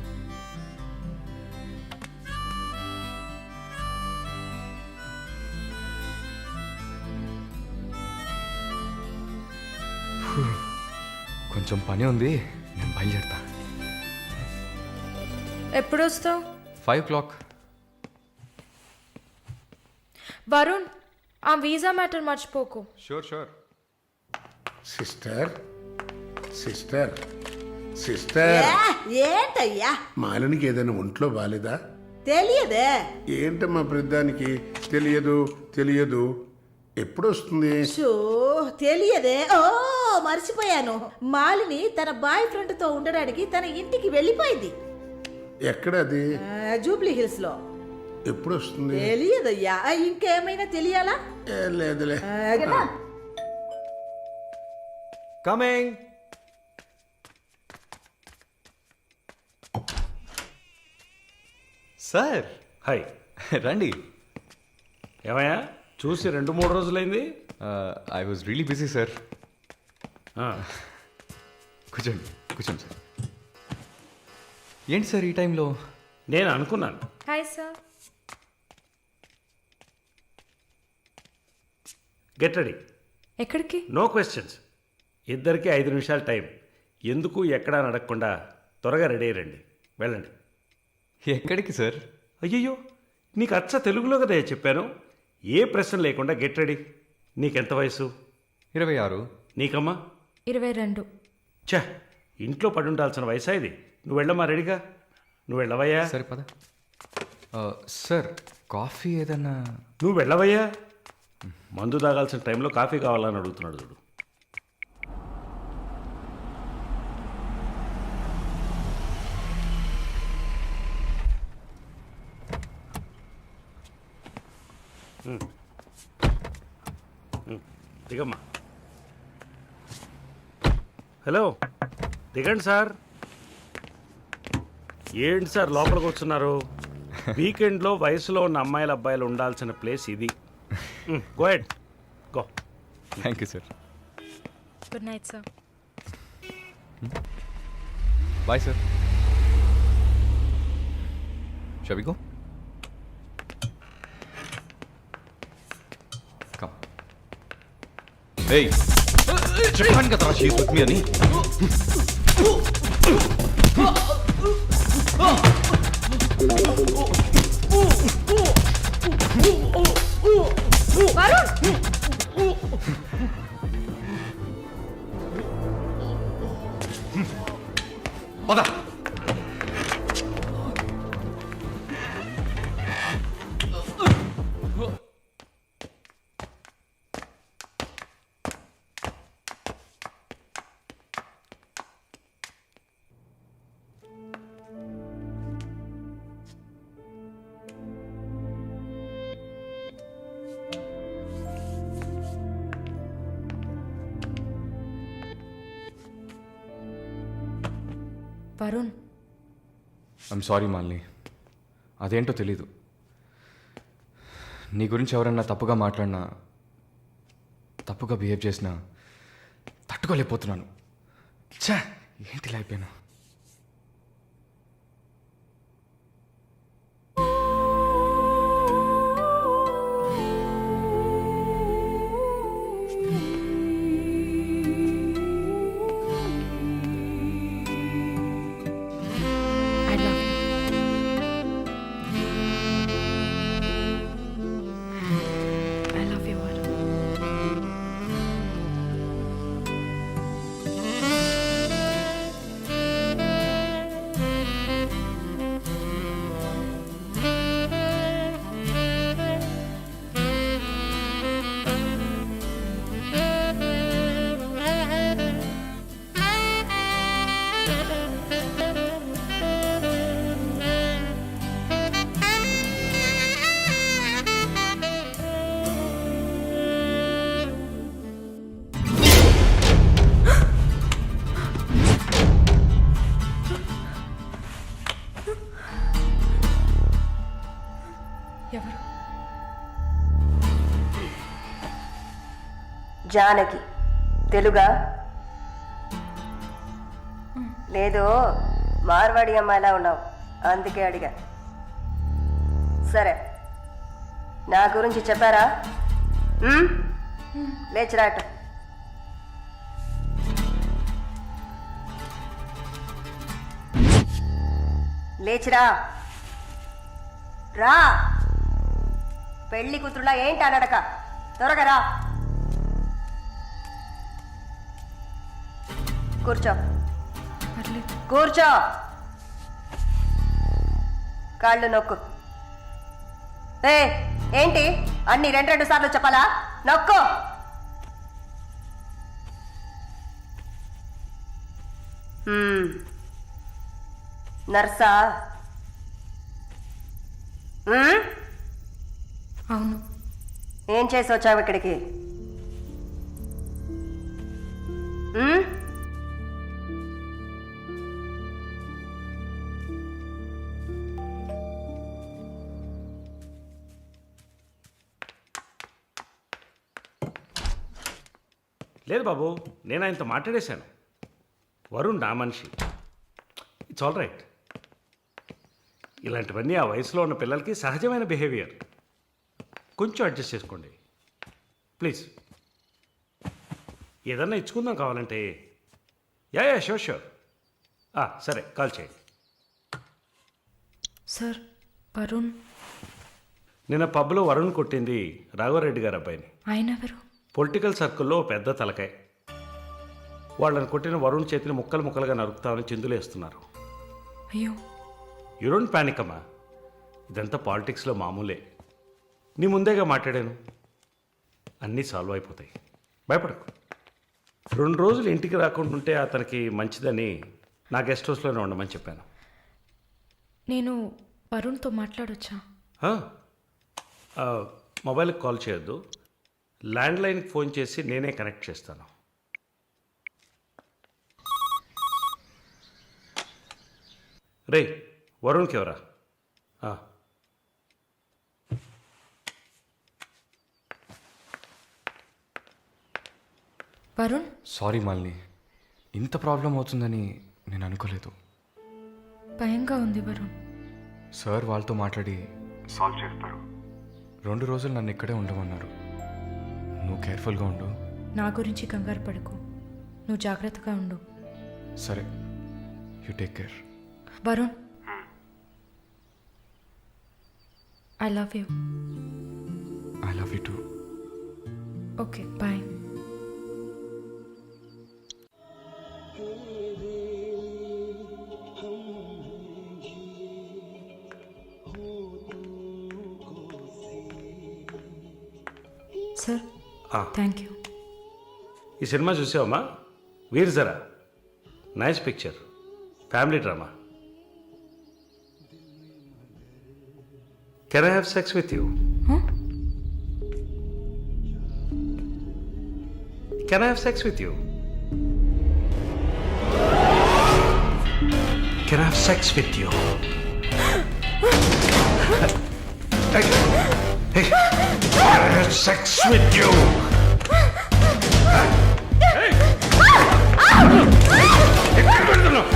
కొంచెం పని ఉంది, నేను బయలుదేరుతా. ఎప్పుడు వస్తావు? 5 o'clock. వరుణ్, ఆ వీసా మ్యాటర్ మర్చిపోకు. Sure sure. Sister sister sister, ఏంటయ్యా మాలినికి ఏదైనా ఒంట్లో బాలేదా? తెలియదే. ఏంటమ్మా ప్రతిదానికి తెలియదు తెలియదు, ఎప్పుడు వస్తుంది? షో తెలియదే. ఓ మర్చిపోయాను. మాలిని తన బాయ్ ఫ్రెండ్ తో ఉండడానికి తన ఇంటికి వెళ్ళిపోయింది. ఎక్కడ అది? జూబ్లీ హిల్స్ లో. ఎప్పుడు వస్తుంది? తెలియదయ్యా. ఇంకేమైనా తెలియాలా? లేదులే. కమింగ్. Sir hi. రండి. ఏమయ్యా చూసి 2-3 రోజులైంది. I was really busy sir. కూర్చోండి కూర్చోండి సార్. ఏంటి సార్ ఈ టైంలో? నేను అనుకున్నాను. Hi sir. Get ready. ఎక్కడికి? No questions. ఇద్దరికి 5 నిమిషాలు టైం. ఎందుకు ఎక్కడా అని అడగకుండా త్వరగా రెడీ అయ్యండి, వెళ్ళండి. ఎక్కడికి సార్? అయ్యయ్యో, నీకు అచ్చ తెలుగులో కదా చెప్పాను. ఏ ప్రశ్న లేకుండా గెట్ రెడీ. నీకెంత వయసు? 26. నీకమ్మా? 22. ఛా, ఇంట్లో పడి ఉండాల్సిన వయసా ఇది? నువ్వు వెళ్ళమ్మా, రెడీగా. నువ్వు వెళ్ళవయ్యా. సరే పద. సార్ కాఫీ ఏదన్నా? నువ్వు వెళ్ళవయ్యా. మందు తాగాల్సిన టైంలో కాఫీ కావాలని అడుగుతున్నాడు చూడు. దిగమ్మా. హలో, దిగండి సార్. ఏంటి సార్ లోపలికి వస్తున్నారు? వీకెండ్లో వయసులో ఉన్న అమ్మాయిల అబ్బాయిలు ఉండాల్సిన ప్లేస్ ఇది. Go head, go. Thank you sir. Good night sir. Bye sir. Shall we go? Come. Hey! చెప్పాను కదా షీఈ్ విత్ మీ అని. పద. వరుణ్, ఐమ్ సారీ మాలిని, అదేంటో తెలీదు. నీ గురించి ఎవరన్నా తప్పుగా మాట్లాడినా, తప్పుగా బిహేవ్ చేసినా తట్టుకోలేకపోతున్నాను. ఛా, ఏంటి ఇలా అయిపోయాను? I love you. I love you, Varun. ఎవరు? జానకి. తెలుగా? లేదు, మార్వాడి అమ్మాయిలా ఉన్నావు, అందుకే అడిగా. సరే, నా గురించి చెప్పారా? లేచిరాట. లేచిరా, రా. పెళ్లి కూతురులా ఏంటి అనడక, త్వరగా రా. కూర్చో, పర్లేదు. కూర్చో. కాళ్ళు నొక్కు. ఏంటి అన్ని రెండు సార్లు చెప్పాలా? నొక్కు. నర్సా? అవును. ఏం చేసి వచ్చావు ఇక్కడికి? లేదు బాబు, నేను ఆయనతో మాట్లాడేశాను. వరుణ్ నా మనిషి. It's all right. ఇలాంటివన్నీ ఆ వయసులో ఉన్న పిల్లలకి సహజమైన బిహేవియర్. కొంచెం అడ్జస్ట్ చేసుకోండి ప్లీజ్. ఏదన్నా ఇచ్చుకుందాం కావాలంటే. Yeah sure sure. సరే, కాల్ చేయండి. సార్, వరుణ్. నిన్న పబ్లో వరుణ్ కొట్టింది రాఘవరెడ్డి గారి అబ్బాయిని. ఆయన ఎవరు? పొలిటికల్ సర్కిల్లో పెద్ద తలకాయ. వాళ్ళని కొట్టిన వరుణ్ చేతిని ముక్కలు ముక్కలుగా నరుకుతామని చిందులేస్తున్నారు. అయ్యో. యూ డోంట్ ప్యానిక్ అమ్మా, ఇదంతా పాలిటిక్స్లో మామూలే. నీ ముందేగా మాట్లాడాను, అన్నీ సాల్వ్ అయిపోతాయి, భయపడకు. 2 రోజులు ఇంటికి రాకుండా ఉంటే అతనికి మంచిదని నా గెస్ట్ హౌస్లోనే ఉండమని చెప్పాను. నేను వరుణ్తో మాట్లాడొచ్చా? మొబైల్కి కాల్ చేయొద్దు, ల్యాండ్లైన్కి ఫోన్ చేసి నేనే కనెక్ట్ చేస్తాను. రే, వరుణ్కి ఎవరా? వరుణ్. సారీ మాలిని, ఇంత ప్రాబ్లం అవుతుందని నేను అనుకోలేదు. భయంగా ఉంది వరుణ్. సార్ వాళ్ళతో మాట్లాడి సాల్వ్ చేస్తారు. 2 రోజులు నన్ను ఇక్కడే ఉండమన్నారు. నువ్వు కేర్ఫుల్గా ఉండు. నా గురించి కంగారు పడకు, నువ్వు జాగ్రత్తగా ఉండు. సరే, you take care. Varun, I love you. I love you too. Okay, bye. Sir, thank you. ఈ సినిమా చూసావమ్మా? Veer Zaara. Nice picture, family drama. Can I have sex with you? Can I have sex with you? Can I have sex with you? Sex with you. ఎక్కడ పెడుతున్నావు?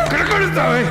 ఎక్కడ కొడుతావే?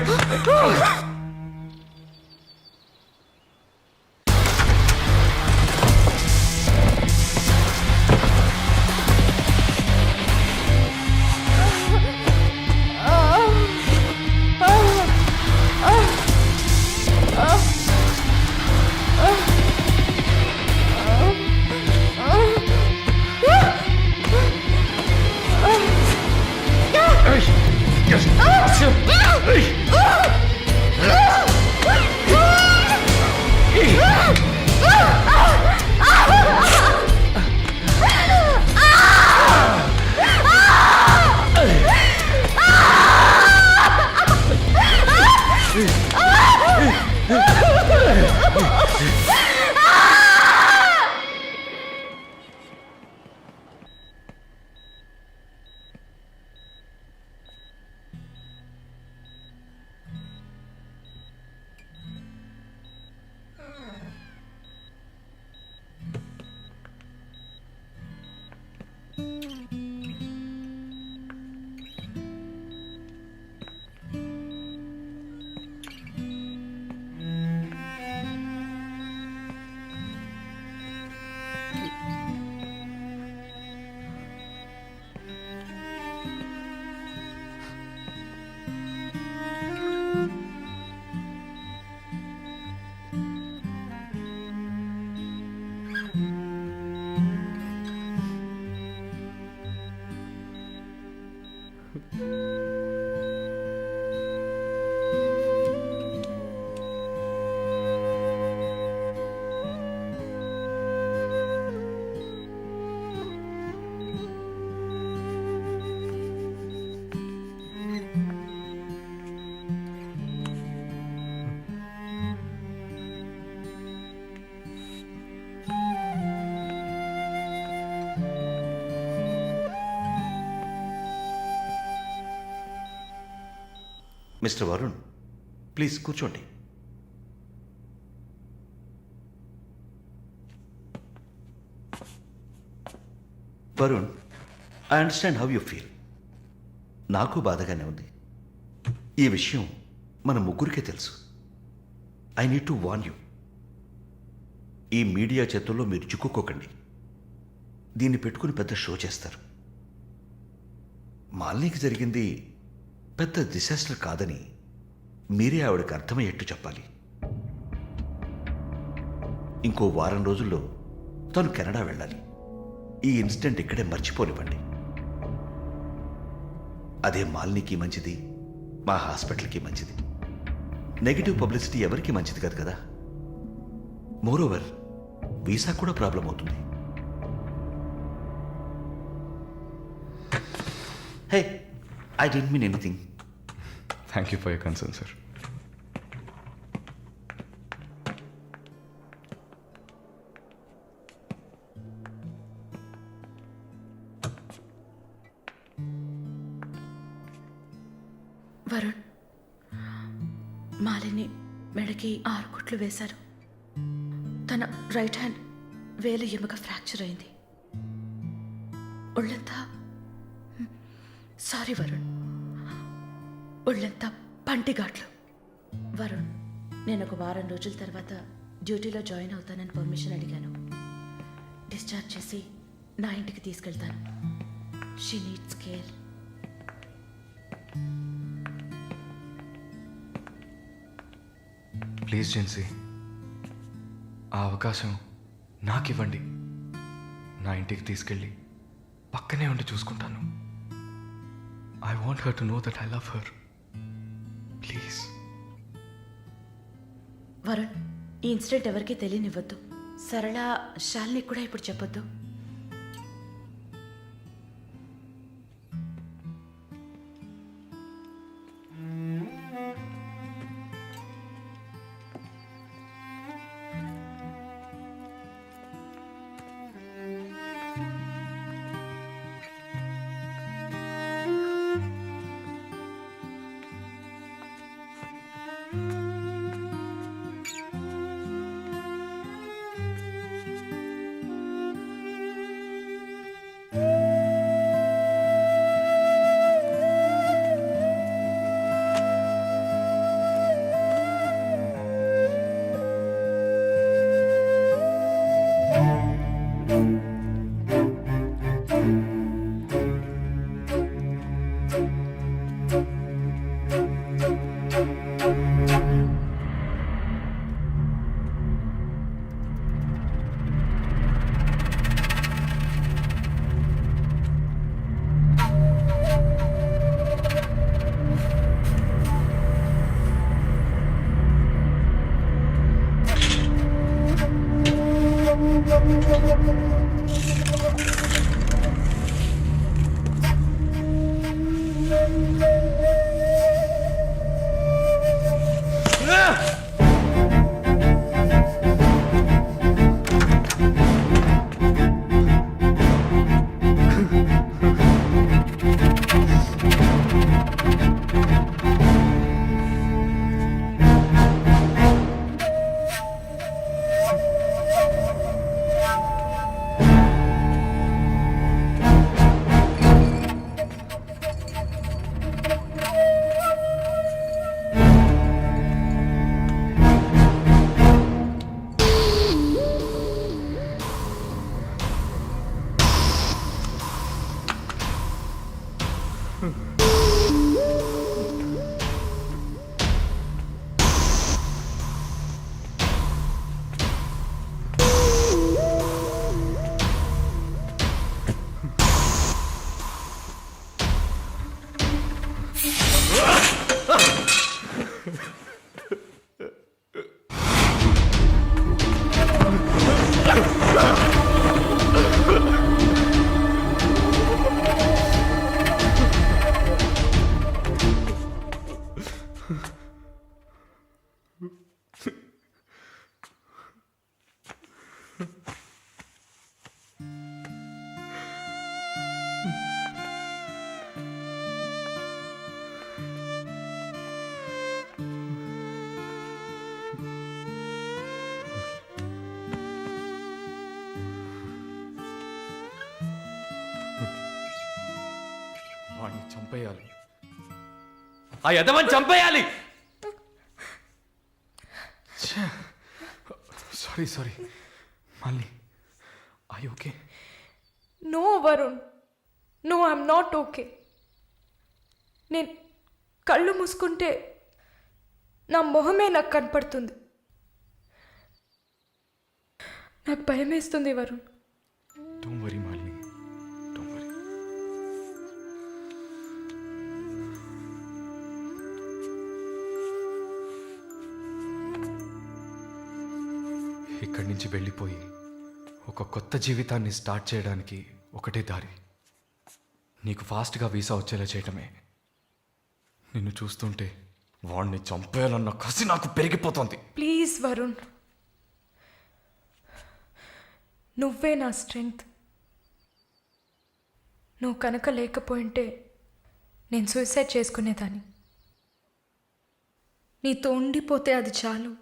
Mister Varun, please కూర్చోండి. Varun, I understand how you feel. నాకు బాధగానే ఉంది. ఈ విషయం మన ముగ్గురికే తెలుసు. I need to warn you. ఈ మీడియా చేతుల్లో మీరు చిక్కుకోకండి. దీన్ని పెట్టుకుని పెద్ద షో చేస్తారు. మాలినికి జరిగింది పెద్ద డిసాస్టర్ కాదని మీరే ఆవిడకి అర్థమయ్యేట్టు చెప్పాలి. ఇంకో వారం రోజుల్లో తను కెనడా వెళ్ళాలి. ఈ ఇన్సిడెంట్ ఇక్కడే మర్చిపోనివ్వండి. అదే మాలినికి మంచిది, మా హాస్పిటల్కి మంచిది. నెగిటివ్ పబ్లిసిటీ ఎవరికి మంచిది కాదు కదా. మోరోవర్ వీసా కూడా ప్రాబ్లం అవుతుంది. Hey, I don't mean anything. Thank you for your concern, sir. Varun, Malini మెడకి 6 కుట్లు వేశారు. తన తన రైట్ హ్యాండ్ వేలు ఎముక ఫ్రాక్చర్ అయింది. ఒళ్ళంతా సారీ వరుణ్, ఒళ్ళంతా పంటిఘాట్లు. వరుణ్, నేను ఒక వారం రోజుల తర్వాత డ్యూటీలో జాయిన్ అవుతానని పర్మిషన్ అడిగాను. డిశ్చార్జ్ చేసి నా ఇంటికి తీసుకెళ్తాను. She needs care. Please Jincy, ఆ అవకాశం నాకు ఇవ్వండి. నా ఇంటికి తీసుకెళ్ళి పక్కనే ఉండి చూసుకుంటాను. I want her to know that I love her. Please. Varun, ఈ ఇన్సిడెంట్ ఎవరికీ తెలియనివ్వద్దు. సరళ, శాలిని కూడా ఇప్పుడు చెప్పొద్దు. వాడిని చంపేయాలి. ఆ యదవని చంపేయాలి. సారీ మళ్ళీ. I okay? No Varun, no, I'm not okay. నేను కళ్ళు మూసుకుంటే నా మొహమే నాకు కనపడుతుంది. నాకు భయం వేస్తుంది Varun. Don't worry Malini, don't worry. ఇక్కడి నుంచి వెళ్ళిపోయి ఒక కొత్త జీవితాన్ని స్టార్ట్ చేయడానికి ఒకటే దారి. నీకు ఫాస్ట్గా వీసా వచ్చేలా చేయటమే. నిన్ను చూస్తుంటే వాడిని చంపేయాలన్న కసి నాకు పెరిగిపోతుంది. ప్లీజ్ వరుణ్, నువ్వే నా స్ట్రెంగ్త్. నువ్వు కనుక లేకపోయింటే నేను సూసైడ్ చేసుకునేదాన్ని. నీతో ఉండిపోతే అది చాలు.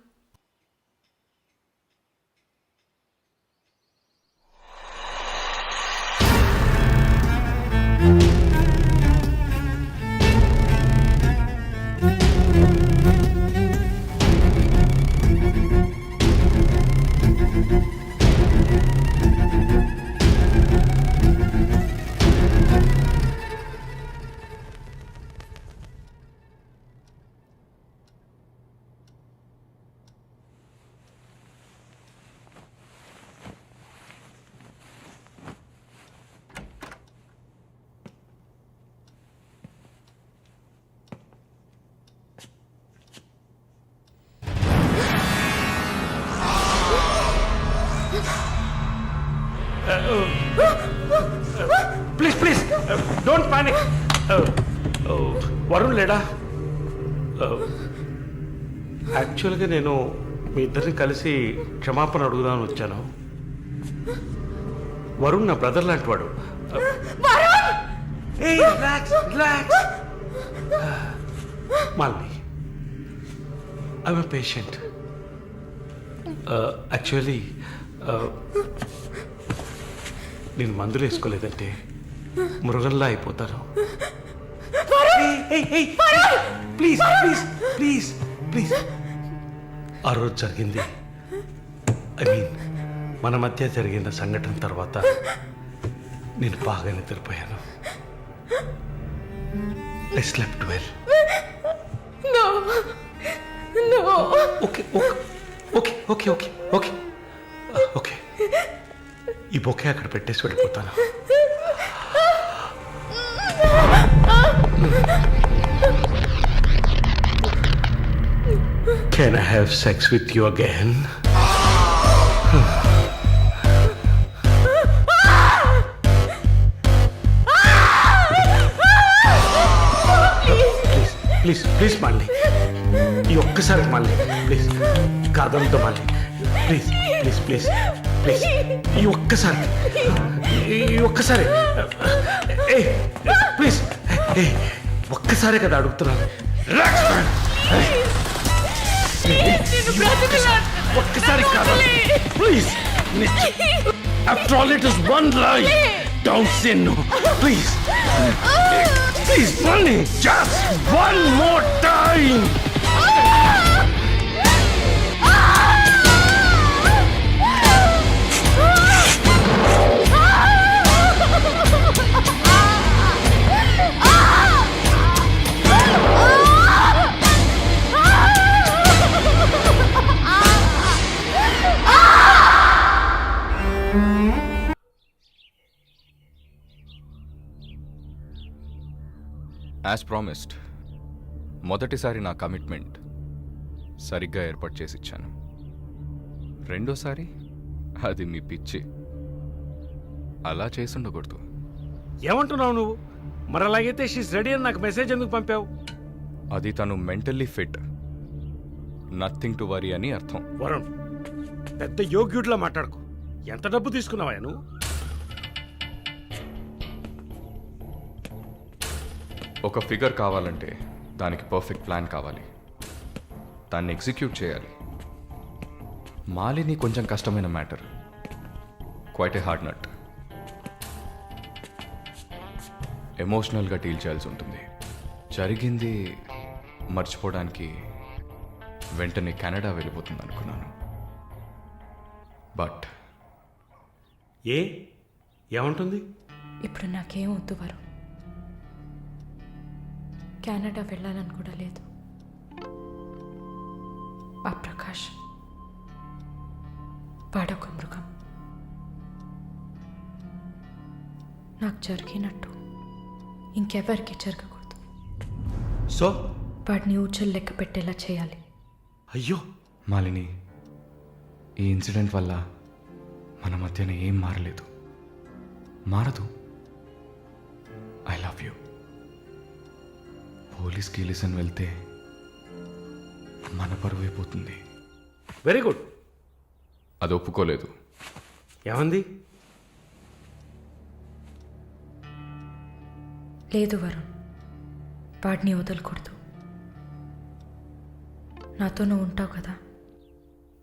Please please don't panic. Varun లేడా? యాక్చువల్గా నేను మీ ఇద్దరిని కలిసి క్షమాపణ అడుగుదామని వచ్చాను. వరుణ్ నా బ్రదర్ లాంటి వాడు. మాల్ని, ఐఎమ్ ఎ పేషెంట్. యాక్చువల్లీ నేను మందులు వేసుకోలేదంటే మృగంలా అయిపోతాను. Please please please please. ఆ రోజు జరిగింది, ఐ మీన్ మన మధ్య జరిగిన సంఘటన తర్వాత నేను బాగా నిద్రపోయాను. I slept well. Okay okay okay okay okay okay. ఈ బొకే అక్కడ పెట్టేసి వెళ్ళిపోతాను. Can I have sex with you again? Please please మళ్ళీ ఈ ఒక్కసారి మళ్ళీ ప్లీజ్ కాదంతో మళ్ళీ ప్లీజ్ ప్లీజ్ ప్లీజ్ ప్లీజ్ ఈ ఒక్కసారి ఏ ప్లీజ్ ఏ ఒక్కసారే కదా అడుగుతున్నాను. ఒక్కసారి కాదు please. After all it is one life. Don't say no please. Please, Bunny, just one more time! As promised, మొదటిసారి నా కమిట్మెంట్ సరిగ్గా ఏర్పాటు చేసి ఇచ్చాను. రెండోసారి అది మీ పిచ్చి. అలా చేసి ఉండకూడదు. ఏమంటున్నావు నువ్వు? మరి అలాగైతే షీస్ రెడీ అని నాకు మెసేజ్ ఎందుకు పంపావు? అది తను mentally fit, nothing to worry అని అర్థం. వరుణ్, పెద్ద యోగ్యుడిలా మాట్లాడుకో. ఎంత డబ్బు తీసుకున్నావా నువ్వు? ఒక ఫిగర్ కావాలంటే దానికి పర్ఫెక్ట్ ప్లాన్ కావాలి, దాన్ని ఎగ్జిక్యూట్ చేయాలి. మాలిని కొంచెం కష్టమైన matter, quite a hard nut. ఎమోషనల్గా డీల్ చేయాల్సి ఉంటుంది. జరిగింది మర్చిపోవడానికి వెంటనే కెనడా వెళ్ళిపోతుంది అనుకున్నాను. బట్ ఏమంటుంది? ఇప్పుడు నాకేం వద్దు వరు. కెనడా వెళ్ళాలని కూడా లేదు. ఆ ప్రకాష్ వాడొక మృగం. నాకు జరిగినట్టు ఇంకెవరికి జరగకూడదు. సో వాడిని ఊచలు లెక్క పెట్టేలా చేయాలి. అయ్యో మాలిని, ఈ ఇన్సిడెంట్ వల్ల మన మధ్యన ఏం మారలేదు, మారదు. I love you. పోలీస్కి లిసన్ వెళ్తే మన పరువు అయిపోతుంది. Very good. అది ఒప్పుకోలేదు. ఏమంది? లేదు వరుణ్, వాడిని వదలకూడదు. నాతో నువ్వు ఉంటావు కదా.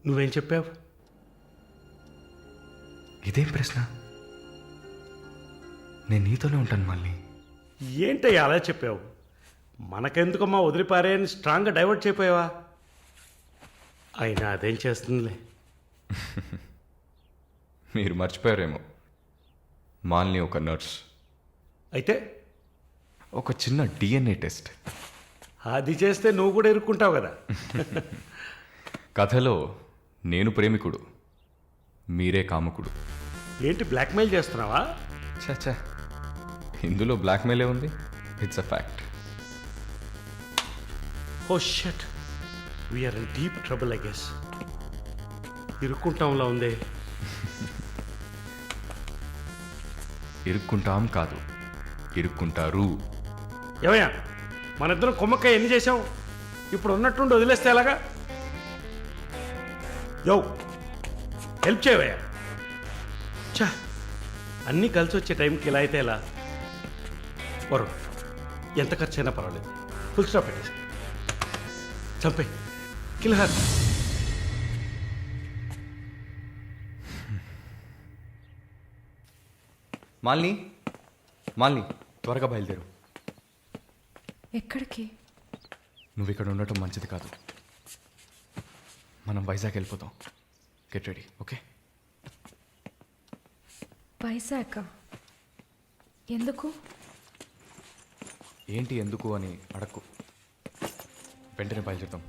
నువ్వేం చెప్పావు? ఇదేం ప్రశ్న? నేను నీతోనే ఉంటాను మళ్ళీ. ఏంటయ్యా అలా చెప్పావు? మనకెందుకమ్మా వదిలిపారే అని స్ట్రాంగ్గా డైవర్ట్ చేయపోయావా? అయినా అదేం చేస్తుందిలే. మీరు మర్చిపోయారేమో, మాలిని ఒక నర్స్. అయితే ఒక చిన్న DNA టెస్ట్. అది చేస్తే నువ్వు కూడా ఇరుక్కుంటావు కదా. కథలో నేను ప్రేమికుడు, మీరే కాముకుడు. ఏంటి బ్లాక్మెయిల్ చేస్తున్నావా? చచ్చా, ఇందులో బ్లాక్మెయిలే ఉంది. It's a fact. Oh shit, we're in deep trouble I guess. ఇరుక్కుంటాంలా ఉందే. ఇరుక్కుంటాం కాదు, ఇరుక్కుంటారు. ఏమయ్యా మన ఇద్దరం కుమ్మక్క ఎన్ని చేసాం? ఇప్పుడు ఉన్నట్టుండి వదిలేస్తే ఎలాగా? యో హెల్ప్ చేయవయ్యా. చా అన్నీ కలిసి వచ్చే టైంకి ఇలా అయితే ఎలా? వరు ఎంత ఖర్చు అయినా పర్వాలేదు, ఫుల్ స్టాప్ పెట్టేసి చంపే కిల్హర్. మాలిని, మాలిని త్వరగా బయలుదేరు. ఎక్కడికి? నువ్వు ఇక్కడ ఉండటం మంచిది కాదు. మనం వైజాగ్ వెళ్ళిపోతాం. Get ready, okay? వైజాగ్ ఎందుకు? ఏంటి ఎందుకు అని అడక్కు, వెంటనే బయలుదేరుతాం.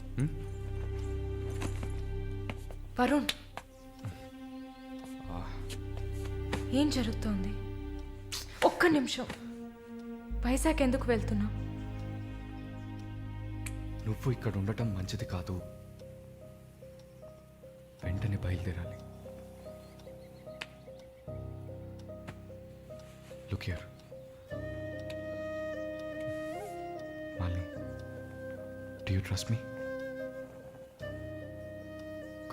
వరుణ్, ఏం జరుగుతోంది? ఒక్క నిమిషం. వైజాగ్ ఎందుకు వెళ్తున్నావు? నువ్వు ఇక్కడ ఉండటం మంచిది కాదు, వెంటనే బయలుదేరాలి. Look here Malini, do you trust me?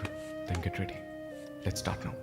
Good, then get ready. Let's start now.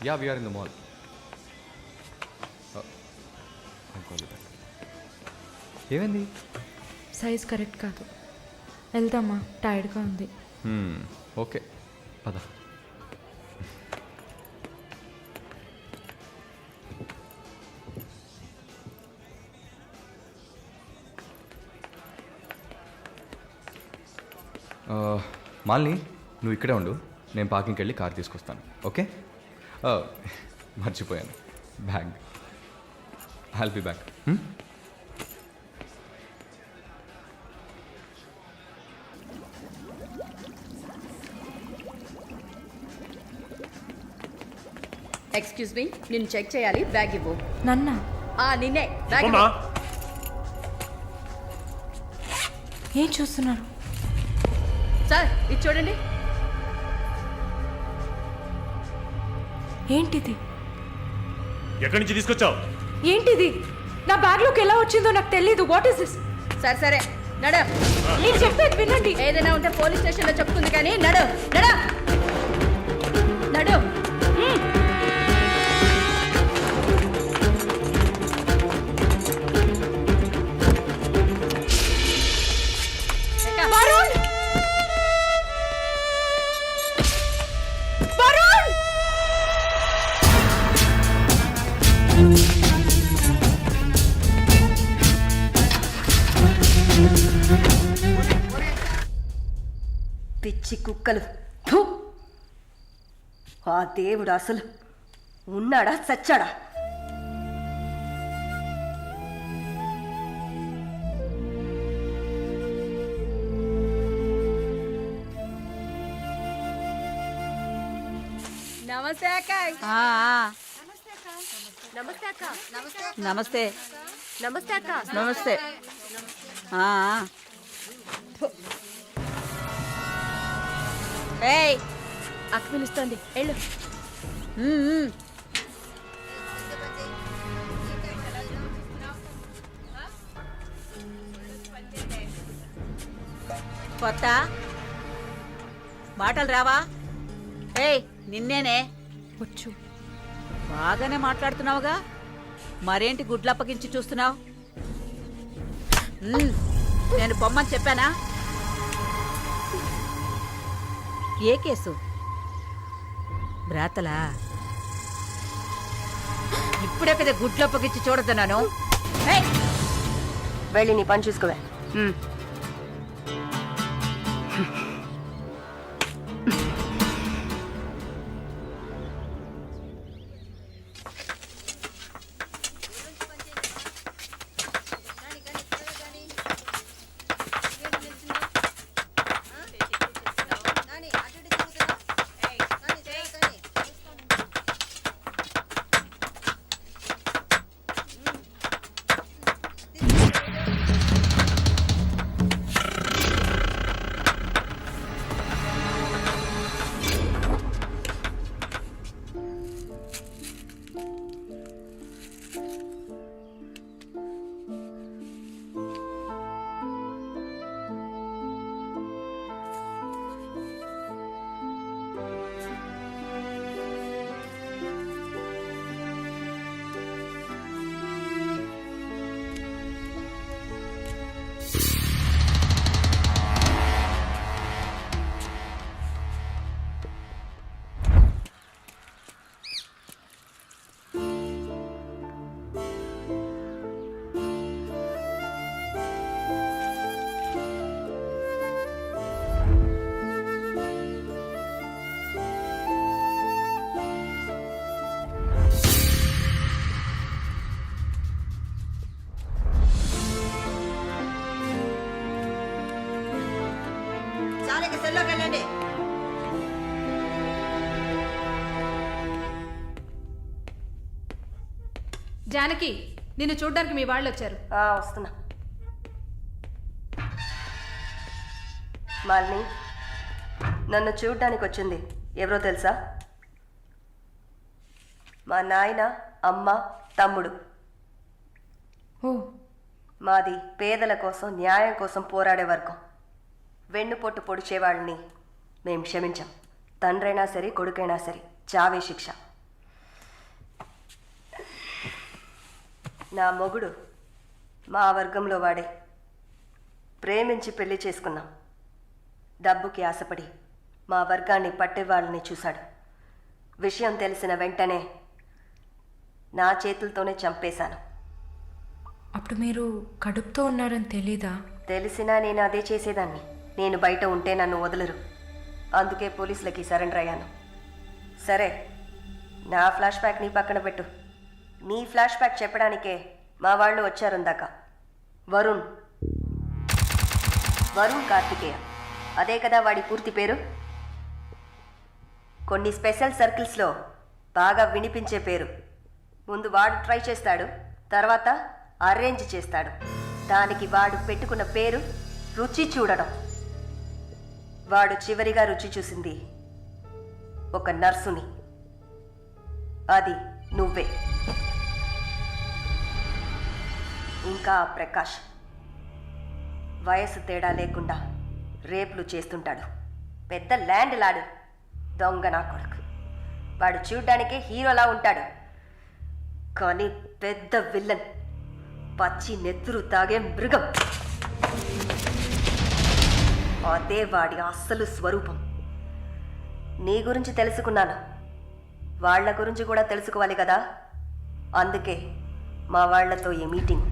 Yeah, we are in the mall. I'll call you back. ఏమైంది? సైజ్ కరెక్ట్ కాదు. వెళ్దామా? టైర్డ్గా ఉంది. ఓకే, పద. మాలిని, నువ్వు ఇక్కడే ఉండు, నేను పార్కింగ్కి వెళ్ళి కార్ తీసుకొస్తాను, ఓకే? మర్చిపోయాను, bag. I'll be back. Excuse me, నేను చెక్ చేయాలి, బ్యాగ్ ఇవ్వు. నన్నా? నిన్నే బ్యాగ్ అమ్మా, ఏం చూస్తున్నారు? సార్ ఇది చూడండి. ఏంటిది? ఎక్కడి నుంచి తీసుకొచ్చావు? ఏంటిది? నా బ్యాగ్లోకి ఎలా వచ్చిందో నాకు తెలీదు. What is this? సరే సరే నడు. నేను చెప్పేది వినండి. ఏదైనా ఉంటే పోలీస్ స్టేషన్లో చెప్తుంది కానీ నడు నడు నడు. వరుణ్! వరుణ్! పిచ్చి కుక్కలు. ఫు! ఆ దేవుడు అసలు ఉన్నాడా చచ్చాడా? నమస్తే అక్క. నమస్తే అక్క. నమస్తే. నమస్తే అక్క. నమస్తే. ఏయ్, అక్క పిలుస్తోంది, వెళ్ళు. కొత్త మాటలు రావా? ఏయ్, నిన్నేనే. వచ్చు. బాగానే మాట్లాడుతున్నావుగా, మరేంటి గుడ్లప్పగించి చూస్తున్నావు? నేను పొమ్మని చెప్పానా? ఏ కేసు? బ్రాతలా? ఇప్పుడే కదా గుడ్లప్పగించి చూడొద్దన్నాను. వెళ్ళి నీ పని చూసుకోవే. చాలా ఇక సెల్లోకి వెళ్ళండి. జానకి నిన్ను చూడ్డానికి మీ వాళ్ళు వచ్చారు. వస్తున్నా. మాలిని, నన్ను చూడ్డానికి వచ్చింది ఎవరో తెలుసా? మా నాయన, అమ్మ, తమ్ముడు. మాది పేదల కోసం, న్యాయం కోసం పోరాడే వర్గం. వెన్నుపొట్టు పొడిచేవాళ్ళని మేం క్షమించాం. తండ్రైనా సరే, కొడుకైనా సరే, చావే శిక్ష. నా మొగుడు మా వర్గంలో వాడే. ప్రేమించి పెళ్లి చేసుకున్నాం. డబ్బుకి ఆశపడి మా వర్గాన్ని పట్టేవాళ్ళని చూశాడు. విషయం తెలిసిన వెంటనే నా చేతులతోనే చంపేశాను. అప్పుడు మీరు కడుపుతో ఉన్నారని తెలీదా? తెలిసినా నేను అదే చేసేదాన్ని. నేను బయట ఉంటే నన్ను వదలరు. అందుకే పోలీసులకి సరెండర్ అయ్యాను. సరే, నా ఫ్లాష్ బ్యాక్ నీ పక్కన పెట్టు. నీ ఫ్లాష్ బ్యాక్ చెప్పడానికే మా వాళ్ళు వచ్చారుందాక. వరుణ్ కార్తికేయ, అదే కదా వాడి పూర్తి పేరు. కొన్ని స్పెషల్ సర్కిల్స్లో బాగా వినిపించే పేరు. ముందు వాడు ట్రై చేస్తాడు, తర్వాత అరేంజ్ చేస్తాడు. దానికి వాడు పెట్టుకున్న పేరు రుచి చూడడం. వాడు చివరిగా రుచి చూసింది ఒక నర్సుని. అది నువ్వే. ఇంకా ప్రకాష్ వయసు తేడా లేకుండా రేపులు చేస్తుంటాడు. పెద్ద ల్యాండ్ లాడు. దొంగ నా కొడుకు. వాడు చూడ్డానికే హీరోలా ఉంటాడు, కానీ పెద్ద విల్లన్. పచ్చి నెత్తురు తాగే మృగం. అదే వాడి అస్సలు స్వరూపం. నీ గురించి తెలుసుకున్నాను, వాళ్ళ గురించి కూడా తెలుసుకోవాలి కదా. అందుకే మా వాళ్లతో ఈ మీటింగ్.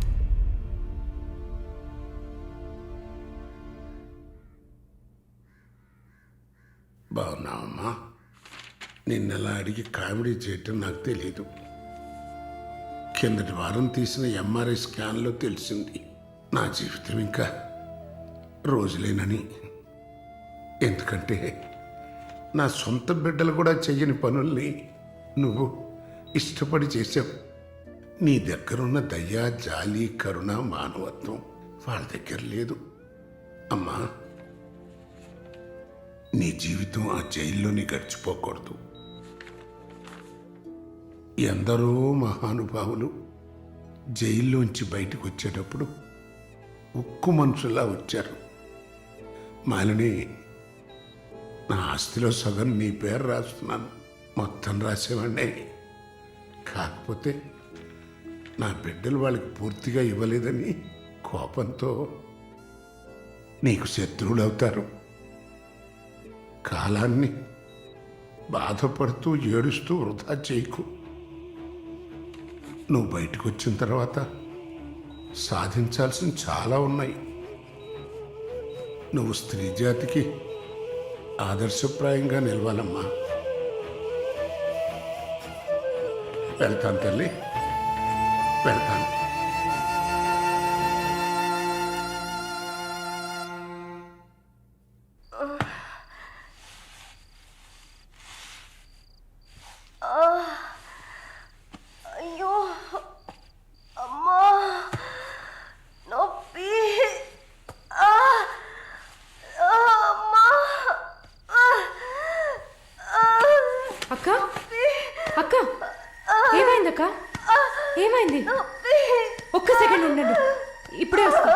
బాగున్నావమ్మా? నిన్నలా అడిగి కామెడీ చేయటం నాకు తెలీదు. కిందటి వారం తీసిన ఎంఆర్ఐ స్కాన్లో తెలిసింది నా జీవితం ఇంకా రోజులేనని. ఎందుకంటే నా సొంత బిడ్డలు కూడా చెయ్యని పనుల్ని నువ్వు ఇష్టపడి చేసావు. నీ దగ్గరున్న దయ, జాలి, కరుణ, మానవత్వం వాళ్ళ దగ్గర లేదు. అమ్మా, నీ జీవితం ఆ జైల్లోనే గడిచిపోకూడదు. ఎందరో మహానుభావులు జైల్లోంచి బయటకు వచ్చేటప్పుడు ఉక్కు మనుషులా వచ్చారు. మాలిని, నా ఆస్తిలో సగం నీ పేరు రాస్తున్నాను. మొత్తం రాసేవాడినే. కాకపోతే నా బిడ్డలు వాళ్ళకి పూర్తిగా ఇవ్వలేదని కోపంతో నీకు శత్రువులు అవుతారు. కాలాన్ని బాధపడుతూ ఏడుస్తూ వృధా చేయకు. నువ్వు బయటకు వచ్చిన తర్వాత సాధించాల్సిన చాలా ఉన్నాయి. నువ్వు స్త్రీ జాతికి ఆదర్శప్రాయంగా నిలవాలమ్మా. వెళ్తాను తల్లి, వెళ్తాను. అయ్యో అమ్మా, నొప్పి. అక్క, అక్క, ఏమైందక్క? ఏమైంది? ఒక్క సెకండ్ ఉండండి, ఇప్పుడే వస్తా.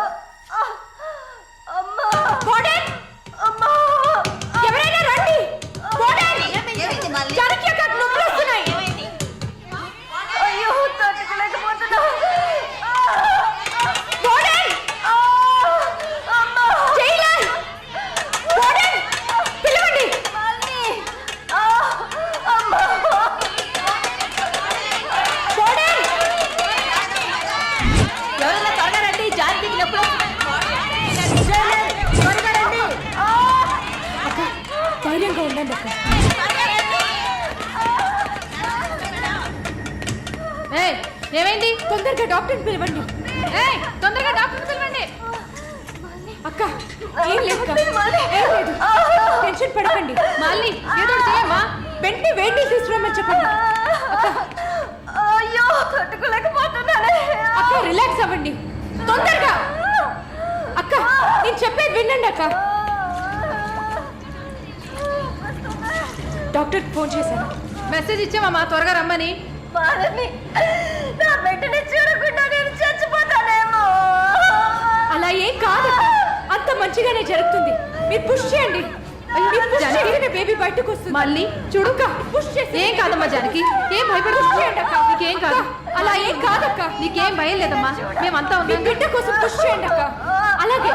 ఎవరైనా రండి. జానకి అక్క, నొప్పులు వస్తున్నాయి. అయ్యో తట్టుకోలేకపోతున్నా. పిలవండి. ఎవరైనా త్వరగా రండి, జానకి నొప్పులు. ధైర్యంగా ఉండండి అక్క. ఏమైంది? తొందరగా డాక్టర్ని పిలవండి. తొందరగా డాక్టర్ పిలవండి. అక్క ఏం లేదు అక్క. ఏం లేదు, టెన్షన్ పడకండి. మళ్ళీ ఏదో ఒకటి చేయమ్మా. వెంటనే వేడి తీసుకురామని చెప్పండి. అయ్యో తట్టుకోలేకపోతున్నానే. అక్క రిలాక్స్ అవ్వండి తొందరగా. అక్క నేను చెప్పేది వినండి అక్క. డాక్టర్ ఫోన్ చేశాను. మెసేజ్ ఇచ్చామమ్మా త్వరగా రమ్మని. బాలని నా బిడ్డని చూడకుండా నేను చచ్చిపోతానేమో. అలా ఏం కాదు, అంత మంచిగానే జరుగుతుంది. మీరు పుష్ చేయండి. బేబీ బయటకు వస్తుంది. మళ్ళీ చూడు, పుష్ చేసి. ఏం కాదమ్మా జానకి, ఏం భయపడి. పుష్ చేయండి అక్క. నీకేం కాదు. అలా ఏం కాదక్క. నీకేం భయం లేదమ్మా, మేమంతా మీ ఉన్నాం. బిడ్డ కోసం పుష్ చేయండి అక్క. అలాగే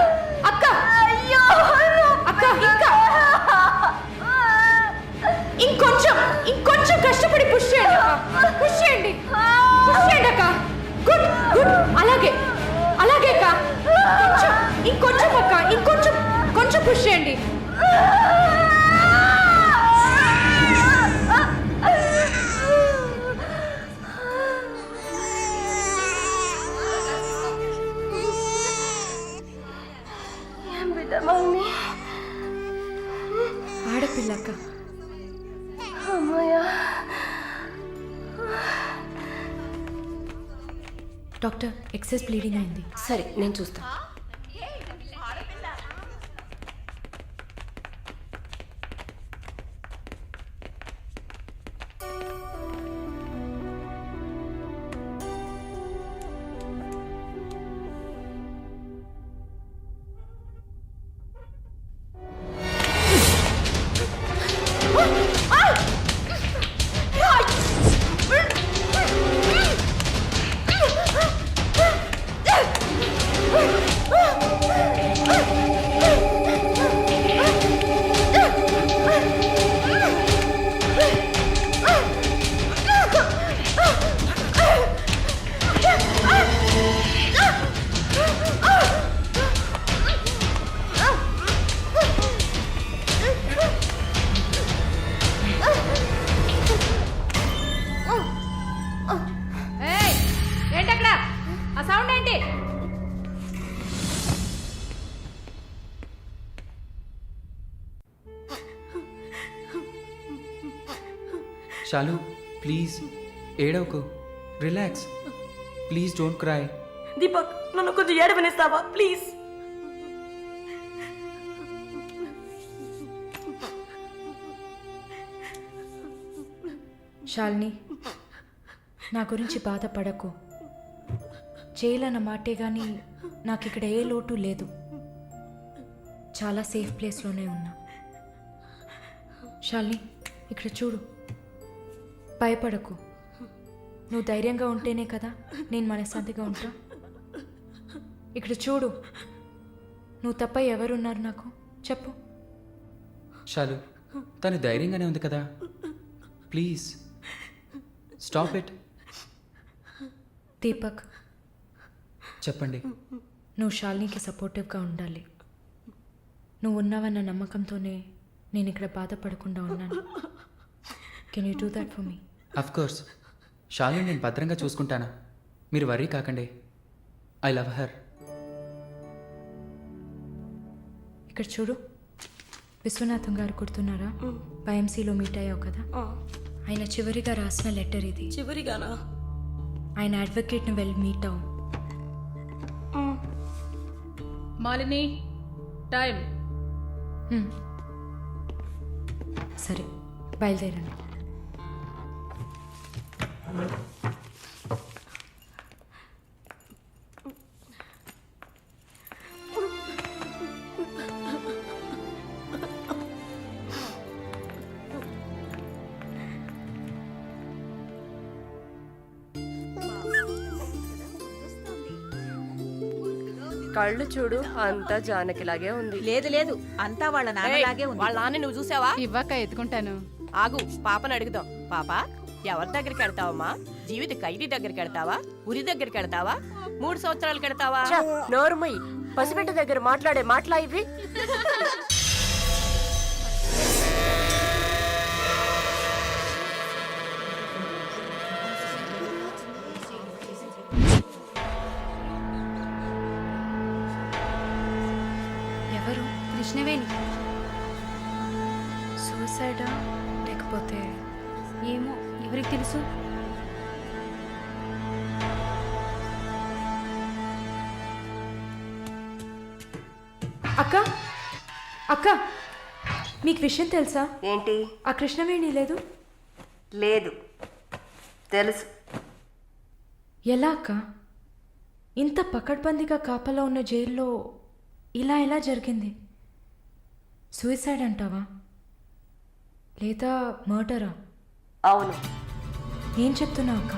అక్క. అయ్యో అక్క ఇంకా ఇంకొంచెం కష్టపడి పుష్ చేయండి అక్క. పుష్ చేయండి, పుష్ చేయండి అక్క. Good good. అలాగే అలాగే అక్క. ఇంకొంచెం అక్క, కొంచెం పుష్ చేయండి. ఏం బిడ్డ మమ్మీ? ఆడపిల్ల అక్క. అమ్మయ్యా. డాక్టర్ ఎక్సెస్ బ్లీడింగ్ అయింది. సరే నేను చూస్తాను. ఏంటక్కడ ఆ సౌండ్ ఏంటి? శాలు ప్లీజ్ ఏడవకు, relax. Please don't cry. Deepak నన్ను కొంచెం ఏడవనిస్తావా ప్లీజ్? శాలిని, నా గురించి బాధపడకు. జైలన్న మాటే కానీ నాకు ఇక్కడ ఏ లోటు లేదు. చాలా సేఫ్ ప్లేస్లోనే ఉన్నా. శాలిని ఇక్కడ చూడు, భయపడకు. నువ్వు ధైర్యంగా ఉంటేనే కదా నేను మనశ్శాంతిగా ఉంటా. ఇక్కడ చూడు, నువ్వు తప్ప ఎవరున్నారు నాకు చెప్పు. శాలు తను ధైర్యంగానే ఉంది కదా, ప్లీజ్ స్టాప్ ఇట్. దీపక్ చెప్పండి. నువ్వు శాలినికి సపోర్టివ్గా ఉండాలి. నువ్వు ఉన్నావన్న నమ్మకంతోనే నేను ఇక్కడ బాధపడకుండా ఉన్నాను. Can you do that for me? Of course. Shalini నేను భద్రంగా చూసుకుంటానా, మీరు వర్రీ కాకండి. I love her. ఇక్కడ చూడు, విశ్వనాథం గారు గుర్తున్నారా? పైఎంసీలో మీట్ అయ్యావు కదా, ఆయన చివరిగా రాసిన లెటర్ ఇది. చివరిగానా? ఆయన అడ్వకేట్ని వెళ్ళి మీట్ అవ్వు. మాలిని టైం. సరే బయలుదేరండి. కళ్ళు చూడు అంతా జానకిలాగే ఉంది. లేదు లేదు, అంతా వాళ్ళ నాన్నలాగే ఉంది. వాళ్ళ నాన్న నువ్వు చూసావా? ఇవ్వక ఎత్తుకుంటాను. ఆగు, పాపను అడుగుదాం. పాప, ఎవరి దగ్గరికి వెళ్తావమ్మా? జీవిత ఖైదీ దగ్గరికి వెళ్తావా? ఉరి దగ్గరికి వెళ్తావా? 3 సంవత్సరాలకు వెళ్తావా? నోరుమయ్యి, పసిబిడ్డ దగ్గర మాట్లాడే మాటలా ఇవి? ఎవరు? కృష్ణవేణి. సూసైడా లేకపోతే ఏమో, ఎవరికి తెలుసు? అక్క అక్క, మీకు విషయం తెలుసా? ఏంటి? ఆ కృష్ణవేణి లేదు. లేదు, తెలుసు. ఎలా అక్క? ఇంత పకడ్బందీగా కాపలా ఉన్న జైల్లో ఇలా ఎలా జరిగింది? సూసైడ్ అంటావా లేదా మర్డరా? అవును. ఏం చెప్తున్నావు అక్క?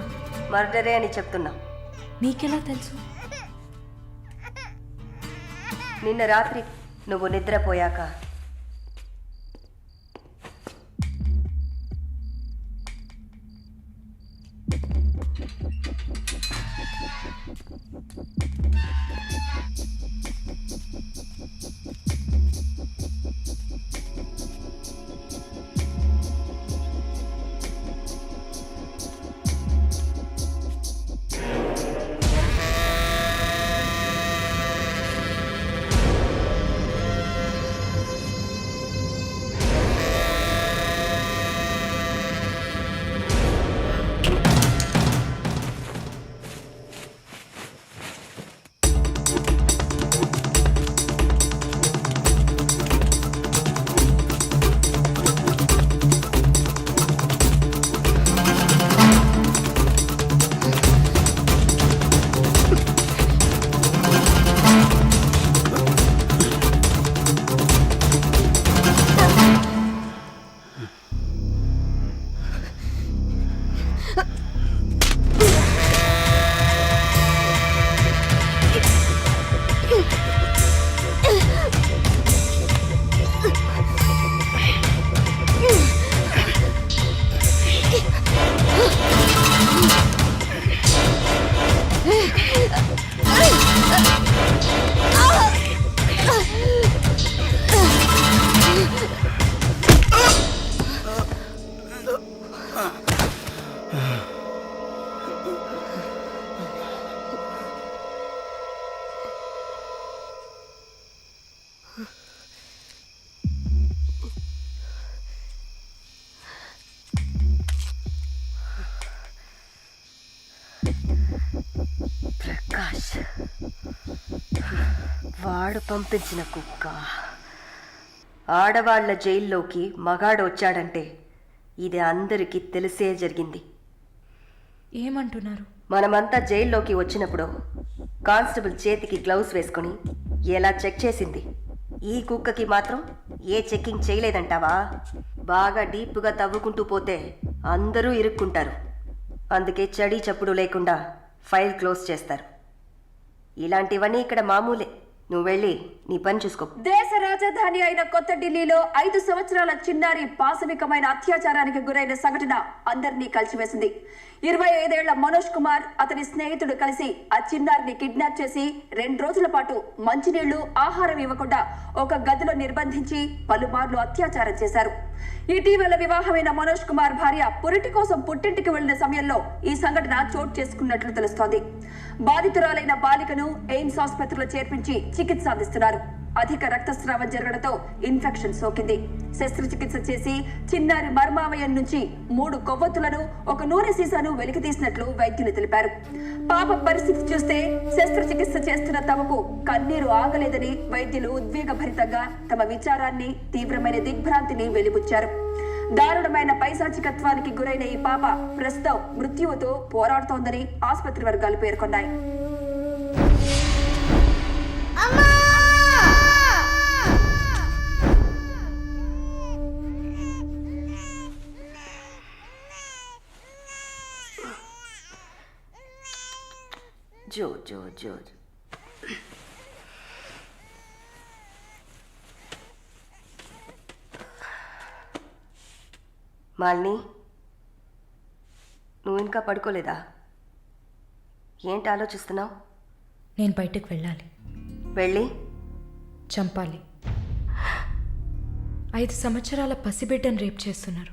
మర్డరే అని చెప్తున్నా. నీకెలా తెలుసు? నిన్న రాత్రి నువ్వు నిద్రపోయాక ప్రకాష్ వాడు పంపించిన కుక్క. ఆడవాళ్ల జైల్లోకి మగాడు వచ్చాడంటే ఇది అందరికీ తెలిసే జరిగింది. ఏమంటున్నారు? మనమంతా జైల్లోకి వచ్చినప్పుడు కానిస్టేబుల్ చేతికి గ్లౌస్ వేసుకుని ఎలా చెక్ చేసింది, ఈ కుక్కకి మాత్రం ఏ చెక్కింగ్ చేయలేదంటావా? బాగా డీప్గా తవ్వుకుంటూ పోతే అందరూ ఇరుక్కుంటారు. అందుకే చడి చప్పుడు లేకుండా ఫైల్ క్లోజ్ చేస్తారు. ఇలాంటివన్నీ ఇక్కడ మామూలే. నువ్వు వెళ్ళి నీ పని చూసుకో. దేశ రాజధాని అయిన కొత్త ఢిల్లీలో 5 సంవత్సరాల చిన్నారి పాశవికమైన అత్యాచారానికి గురైన సంఘటన అందరినీ కలిసివేసింది. 25 ఏళ్ల మనోజ్ కుమార్ అతని స్నేహితుడు కలిసి ఆ చిన్నారిని కిడ్నాప్ చేసి 2 రోజుల పాటు మంచినీళ్లు, ఆహారం ఇవ్వకుండా ఒక గదిలో నిర్బంధించి పలుమార్లు అత్యాచారం చేశారు. ఇటీవల వివాహమైన మనోజ్ కుమార్ భార్య పురిటి కోసం పుట్టింటికి వెళ్లిన సమయంలో ఈ సంఘటన చోటు చేసుకున్నట్లు తెలుస్తోంది. బాధితురాలైన బాలికను ఎయిమ్స్ ఆసుపత్రిలో చేర్పించి చికిత్స అందిస్తున్నారు. అధిక రక్తస్రావం జరగడంతో ఇన్ఫెక్షన్ సోకింది. శస్త్రచికిత్స చేసి చిన్నారి మర్మావయం నుంచి 3 కొవ్వొత్తులను, ఒక నూనె సీసాను వెలికితీసినట్లు వైద్యులు తెలిపారు. పాప పరిస్థితి చూస్తే శస్త్రచికిత్స చేస్తున్న తమకు కన్నీరు ఆగలేదని వైద్యులు ఉద్వేగభరితంగా తమ విచారాన్ని, తీవ్రమైన దిగ్భ్రాంతిని వెలిబుచ్చారు. దారుణమైన పైశాచికత్వానికి గురైన ఈ పాప ప్రస్తుతం మృత్యువుతో పోరాడుతోందని ఆసుపత్రి వర్గాలు పేర్కొన్నాయి. జో జో జో మాలిని, నువ్వు ఇంకా పడుకోలేదా? ఏంటి ఆలోచిస్తున్నావు? నేను బయటకు వెళ్ళాలి. వెళ్ళి చంపాలి. 5 సంవత్సరాల పసిబిడ్డను రేప్ చేస్తున్నారు.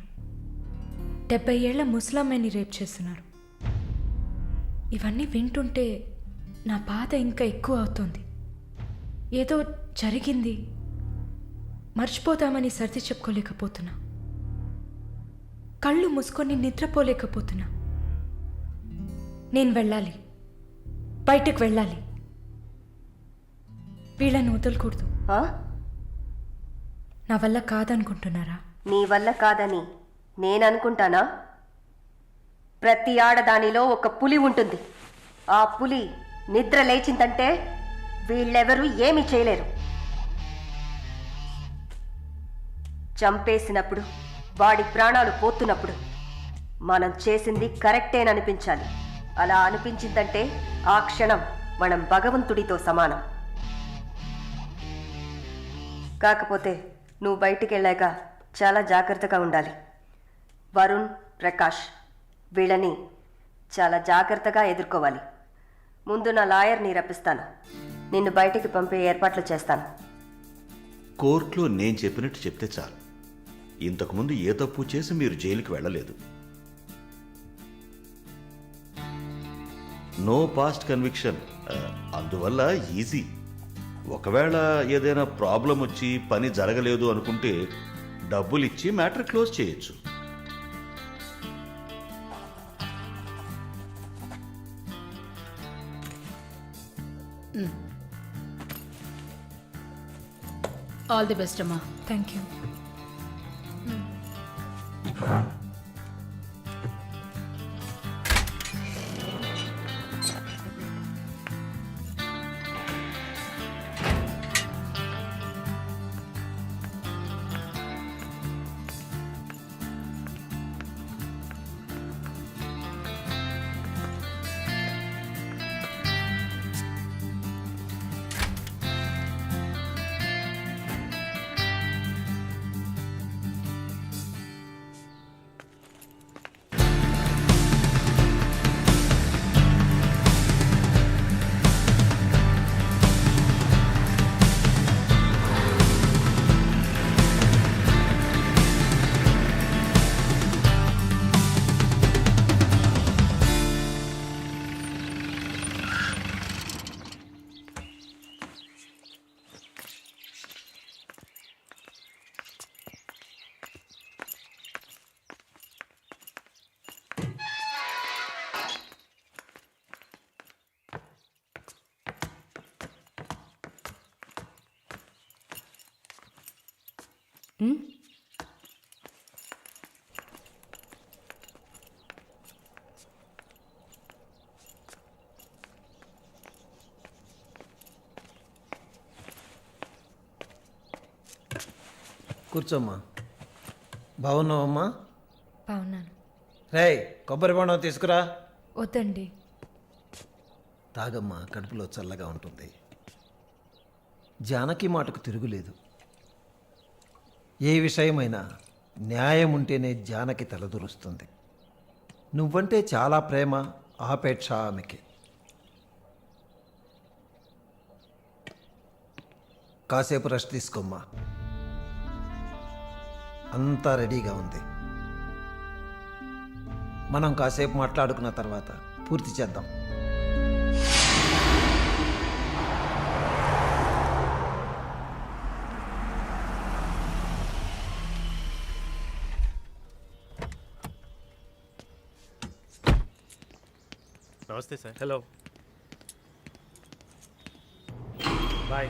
70 ఏళ్ల ముసలమ్మని రేప్ చేస్తున్నారు. ఇవన్నీ వింటుంటే నా బాధ ఇంకా ఎక్కువ అవుతుంది. ఏదో జరిగింది, మర్చిపోతామని సర్ది చెప్పుకోలేకపోతున్నా. కళ్ళు మూసుకొని నిద్రపోలేకపోతున్నా. నేను వెళ్ళాలి, బయటకు వెళ్ళాలి. వీళ్ళని వదలకూడదు. నా వల్ల కాదనుకుంటున్నారా? నీ వల్ల కాదని నేననుకుంటానా? ప్రతి ఆడదానిలో ఒక పులి ఉంటుంది. ఆ పులి నిద్ర లేచిందంటే వీళ్ళెవరూ ఏమీ చేయలేరు. చంపేసినప్పుడు, వాడి ప్రాణాలు పోతున్నప్పుడు మనం చేసింది కరెక్టేననిపించాలి. అలా అనిపించిందంటే ఆ క్షణం మనం భగవంతుడితో సమానం. కాకపోతే నువ్వు బయటికి వెళ్ళాక చాలా జాగ్రత్తగా ఉండాలి. వరుణ్, ప్రకాష్ వీళ్ళని చాలా జాగ్రత్తగా ఎదుర్కోవాలి. ముందు నా లాయర్ని రప్పిస్తాను. నిన్ను బయటికి పంపే ఏర్పాట్లు చేస్తాను. కోర్టులో నేను చెప్పినట్టు చెప్తే చాలు. ఇంతకుముందు ఏ తప్పు చేసి మీరు జైలుకి వెళ్ళలేదు. నో పాస్ట్ కన్విక్షన్, అందువల్ల ఈజీ. ఒకవేళ ఏదైనా ప్రాబ్లం వచ్చి పని జరగలేదు అనుకుంటే డబ్బులు ఇచ్చి మ్యాటర్ క్లోజ్ చేయొచ్చు. ఆల్ ది బెస్ట్ అమ్మా. Thank you. కూర్చోమ్మా. బాగున్నావమ్మా? బాగున్నాను. రేయ్, కొబ్బరి బొండం తీసుకురా. వద్దండి. తాగమ్మా, కడుపులో చల్లగా ఉంటుంది. జానకి మాటకు తిరుగులేదు. ఏ విషయమైనా న్యాయం ఉంటేనే జానకి తలదూరుస్తుంది. నువ్వంటే చాలా ప్రేమ, ఆపేక్ష ఆమెకి. కాసేపు రెస్ట్ తీసుకోమ్మా. అంతా రెడీగా ఉంది. మనం కాసేపు మాట్లాడుకున్న తర్వాత పూర్తి చేద్దాం. Namaste sir. Hello, bye.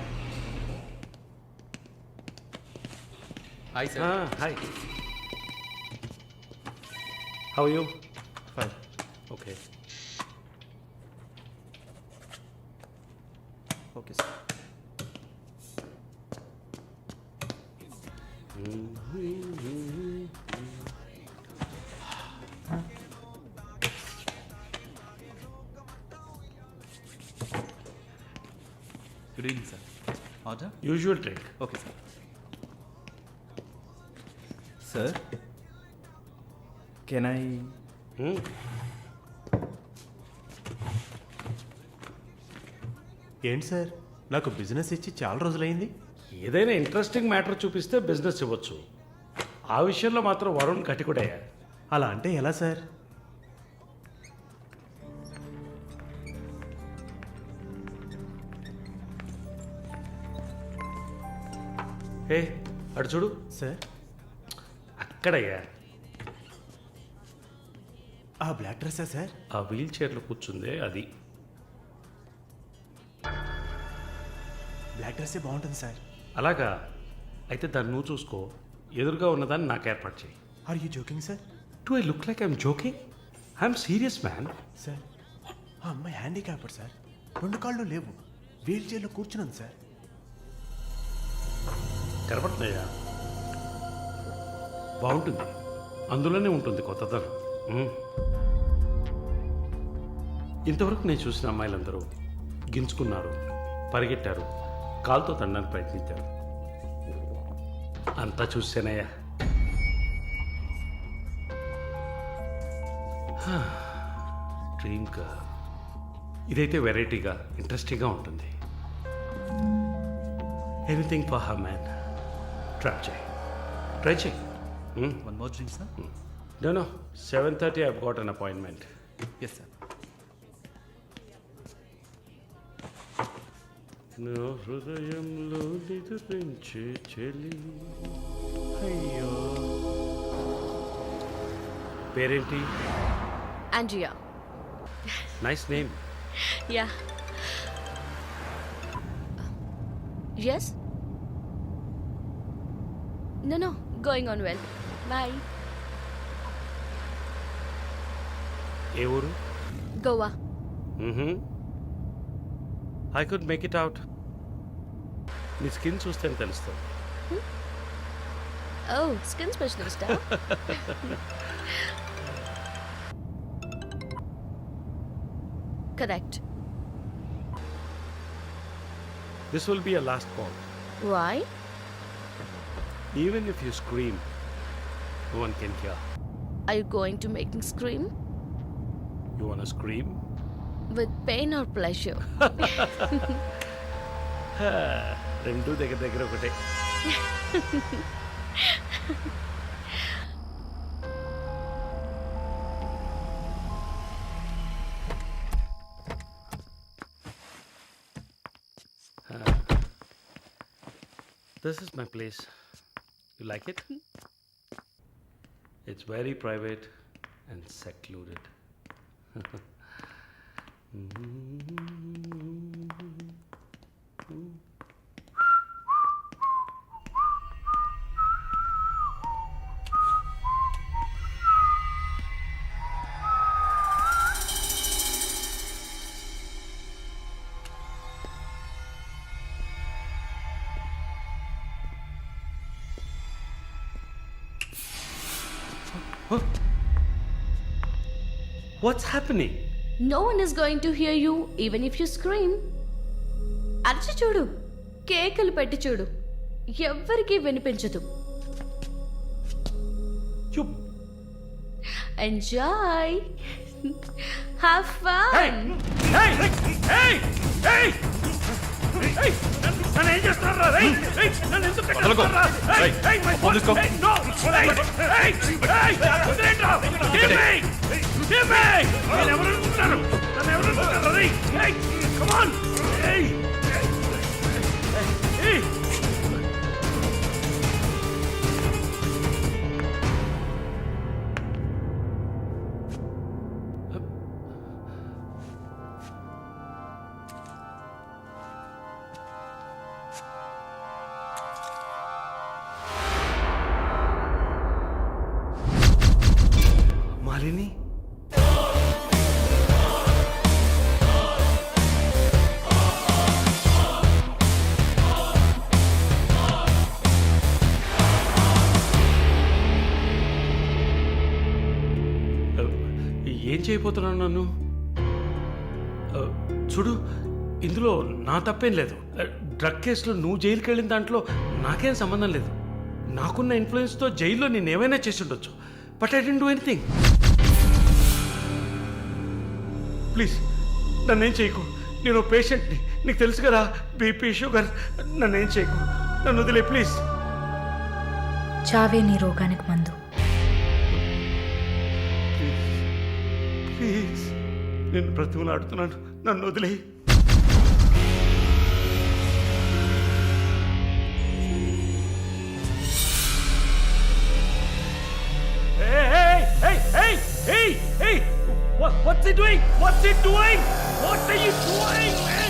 Hi sir. Hi. How you? Fine. Okay. Okay sir. Good evening sir. Order? Usual drink. Okay sir. Sir, can I ఏంటి సార్, నాకు బిజినెస్ ఇచ్చి చాలా రోజులైంది. ఏదైనా ఇంట్రెస్టింగ్ మ్యాటర్ చూపిస్తే బిజినెస్ ఇవ్వచ్చు. ఆ విషయంలో మాత్రం వరుణ్ కటికుడయ్యా. అలా అంటే ఎలా సార్? ఏ అటు చూడు సార్, అక్కడయ్యా. ఆ బ్లాక్ డ్రెస్సా సార్? ఆ వీల్ చైర్లో కూర్చుందే అది. బ్లాక్ డ్రెస్సే బాగుంటుంది సార్. అలాగా, అయితే దాన్ని నువ్వు చూసుకో. ఎదురుగా ఉన్నదాన్ని నాకు ఏర్పాటు చేయి. Are you joking sir? Do I look like I'm joking? I'm serious man. Sir, ఆ అమ్మాయి హ్యాండిక్యాప్డ్ సార్, 2 కాళ్ళు లేవు, వీల్ చైర్లో కూర్చున్నాను సార్. కనపడుతున్నాయా? బాగుంటుంది, అందులోనే ఉంటుంది కొత్తదనం. ఇంతవరకు నేను చూసిన అమ్మాయిలందరూ గింజుకున్నారు, పరిగెట్టారు, కాలుతో తండడానికి ప్రయత్నించారు. అంతా చూసానయ్యా. Dream girl. ఇదైతే వెరైటీగా ఇంట్రెస్టింగ్గా ఉంటుంది. Anything for her man. Try చేయి. One more drink sir? No, 7:30 I've got an appointment. Yes, sir. నా హృదయంలో నిద్రించే చెలి. అయ్యో, పేరేంటి? Andrea. Nice name. Yeah. Yes? No, going on well. Bye. ఏ ఊరు? Goa. I could make it out. నీ skin చూస్తే తెలుస్తుంది. Oh, skin specialist. Correct. This will be a last call. Why? Even if you scream, no one can hear. Are you going to make me scream? You wanna scream? With pain or pleasure? రెండు దగ్గర ఒకటే. This is my place. You like it? It's very private and secluded. What's happening? No one is going to hear you even if you scream. అరచి చూడు, కేకలు పెట్టి చూడు, ఎవ్వరికీ వినిపించదు. Enjoy. Have fun. Hey! నన్ను ఏం చేస్తున్నారా? నన్ను ఎందుకు కట్టేస్తున్నారా? No! Give me! నేను ఎవరు అనుకుంటున్నారు? నన్ను ఎవరు అనుకుంటున్నారు? Come on! మాలిని, ఏం చేయబోతున్నాను నన్ను? చూడు, ఇందులో నా తప్పేం లేదు. డ్రగ్ కేసులో నువ్వు జైలుకి వెళ్ళిన దాంట్లో నాకేం సంబంధం లేదు. నాకున్న ఇన్ఫ్లుయెన్స్తో జైల్లో నేను ఏమైనా చేసి ఉండొచ్చు. But I didn't do anything. Please నన్నేం చేయకు, నేను పేషెంట్ని, నీకు తెలుసు కదా, బీపీ షుగర్. నన్నేం చేయకు, నన్ను వదిలే ప్లీజ్. చావే నీ రోగానికి మందు. ప్లీజ్ నేను బ్రతిమలాడుతున్నాను, నన్ను వదిలే.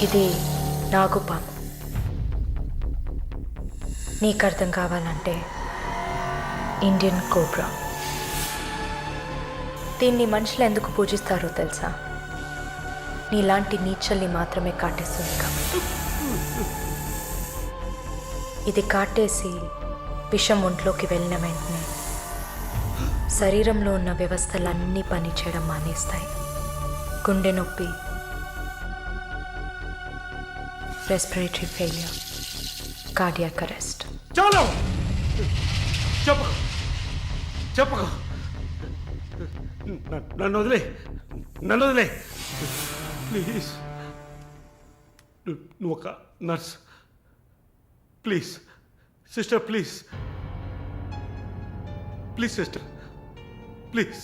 ఇది నాగుపాము. నీకు అర్థం కావాలంటే ఇండియన్ కోబ్రా. దీన్ని మనుషులు ఎందుకు పూజిస్తారో తెలుసా? నీలాంటి నీచల్ని మాత్రమే కాటేస్తుంది కాబట్టి. ఇది కాటేసి విషం ఒంట్లోకి వెళ్ళిన వెంటనే శరీరంలో ఉన్న వ్యవస్థలన్నీ పనిచేయడం మానేస్తాయి. గుండె నొప్పి, రెస్పిరేటరీ ఫెయిల్యూర్, కార్డియాక్ అరెస్ట్. చాలు, చెప్పకు చెప్పకు, నన్ను వదిలే, నన్ను వదిలే ప్లీజ్. నువ్వు ఒక nurse, please sister, please please sister, please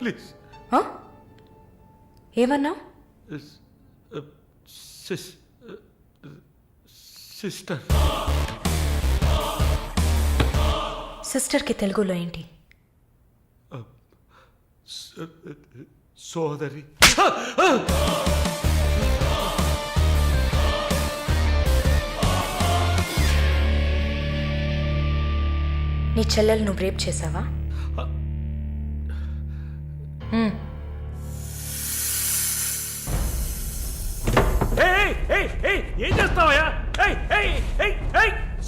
please. ఏమన్నావు? సిస్టర్. సిస్టర్కి తెలుగులో ఏంటి? సోదరి. నీ చెల్లెలు నువ్వు రేప్ చేసావా? ఏం చేస్తావయ్యా?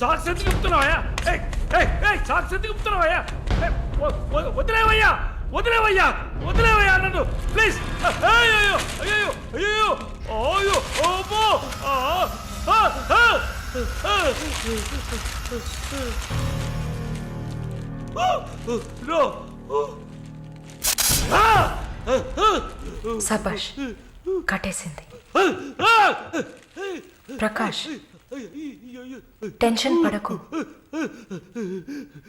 సాక్స్ ఎందుకు చెప్తున్నావయ్యా? సాక్స్ ఎందుకు చెప్తున్నావయ్యా? వదిలేవయ్యా, వదిలేవయ్యా, వదిలేవయ్యా నన్ను ప్లీజ్. అయ్యో అయ్యో అయ్యో అయ్యో ఓమో. సబాష్, కట్టేసింది. ప్రకాష్, టెన్షన్ పడకు,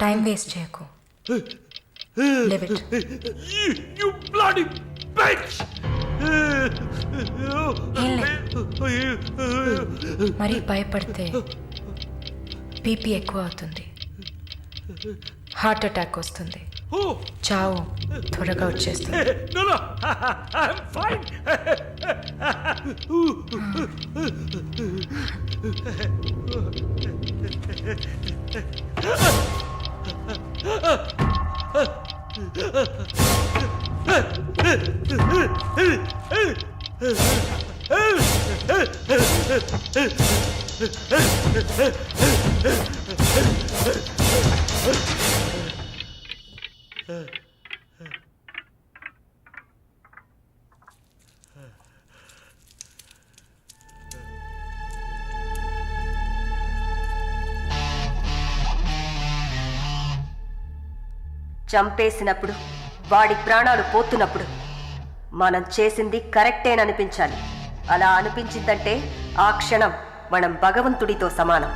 టైం వేస్ట్ చేయకు. Live it. You bloody bitch! మరీ భయపడితే బీపీ ఎక్కువ అవుతుంది, హార్ట్ అటాక్ వస్తుంది, చావు త్వరగా వచ్చేస్తుంది. No, no, I'm fine. చంపేసినప్పుడు, వాడి ప్రాణాలు పోతున్నప్పుడు మనం చేసింది కరెక్టేననిపించాలి. అలా అనిపించిందంటే ఆ క్షణం మనం భగవంతుడితో సమానం.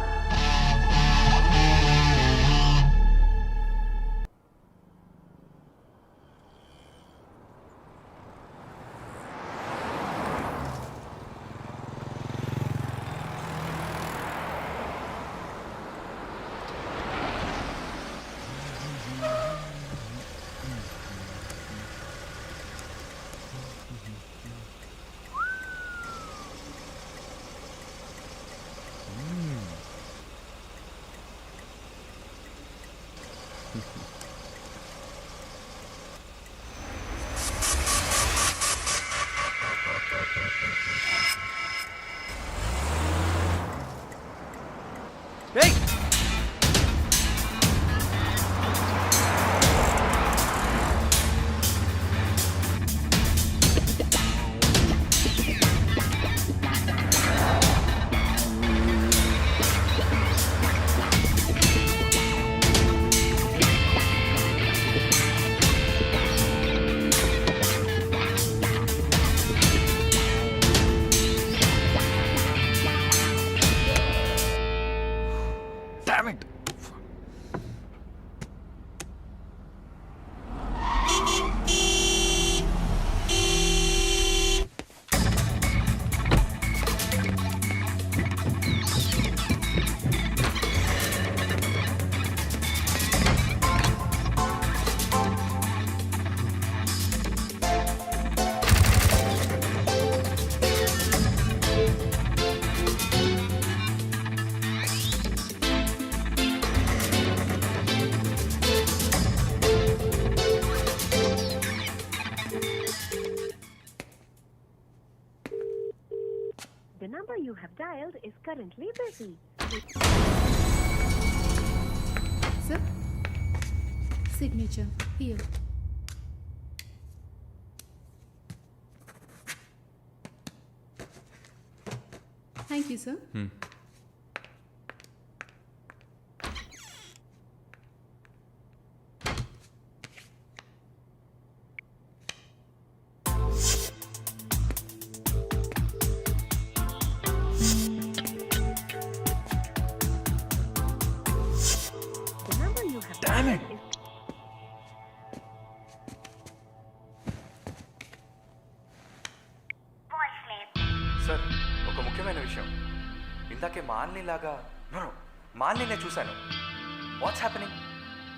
number you have dialed is currently busy. Sir, signature here. Thank you, sir. The number you have Damn it! dialed is సార్ ఒక ముఖ్యమైన విషయం ఇందాకే మాలినిలాగా మాలిని చూశాను. What's happening?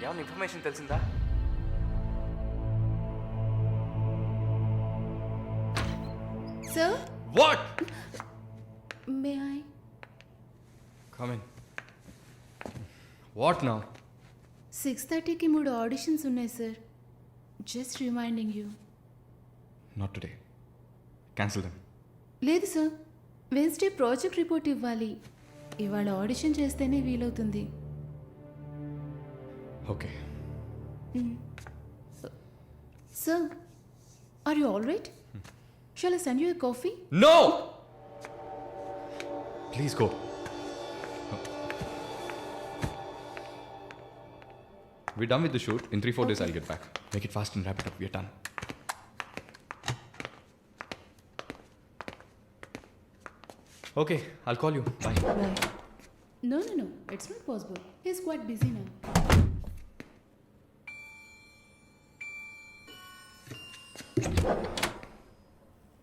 ఏమైనా ఇన్ఫర్మేషన్ తెలిసిందా? Sir, what? may I? Come in. What now? 6:30కి 3 ఆడిషన్స్ ఉన్నాయి సార్. Just reminding you. Not today. Cancel them. లేదు సార్, వెన్స్డే ప్రాజెక్ట్ రిపోర్ట్ ఇవ్వాలి. ఇవాళ ఆడిషన్ చేస్తేనే వీలవుతుంది. Okay. Sir, are you all right? Shall I send you a coffee? No! Please go. We're done with the shoot. In 3-4 days, I'll get back. Make it fast and wrap it up. We're done. Okay, I'll call you. Bye. Bye. No, it's not possible. He's quite busy now.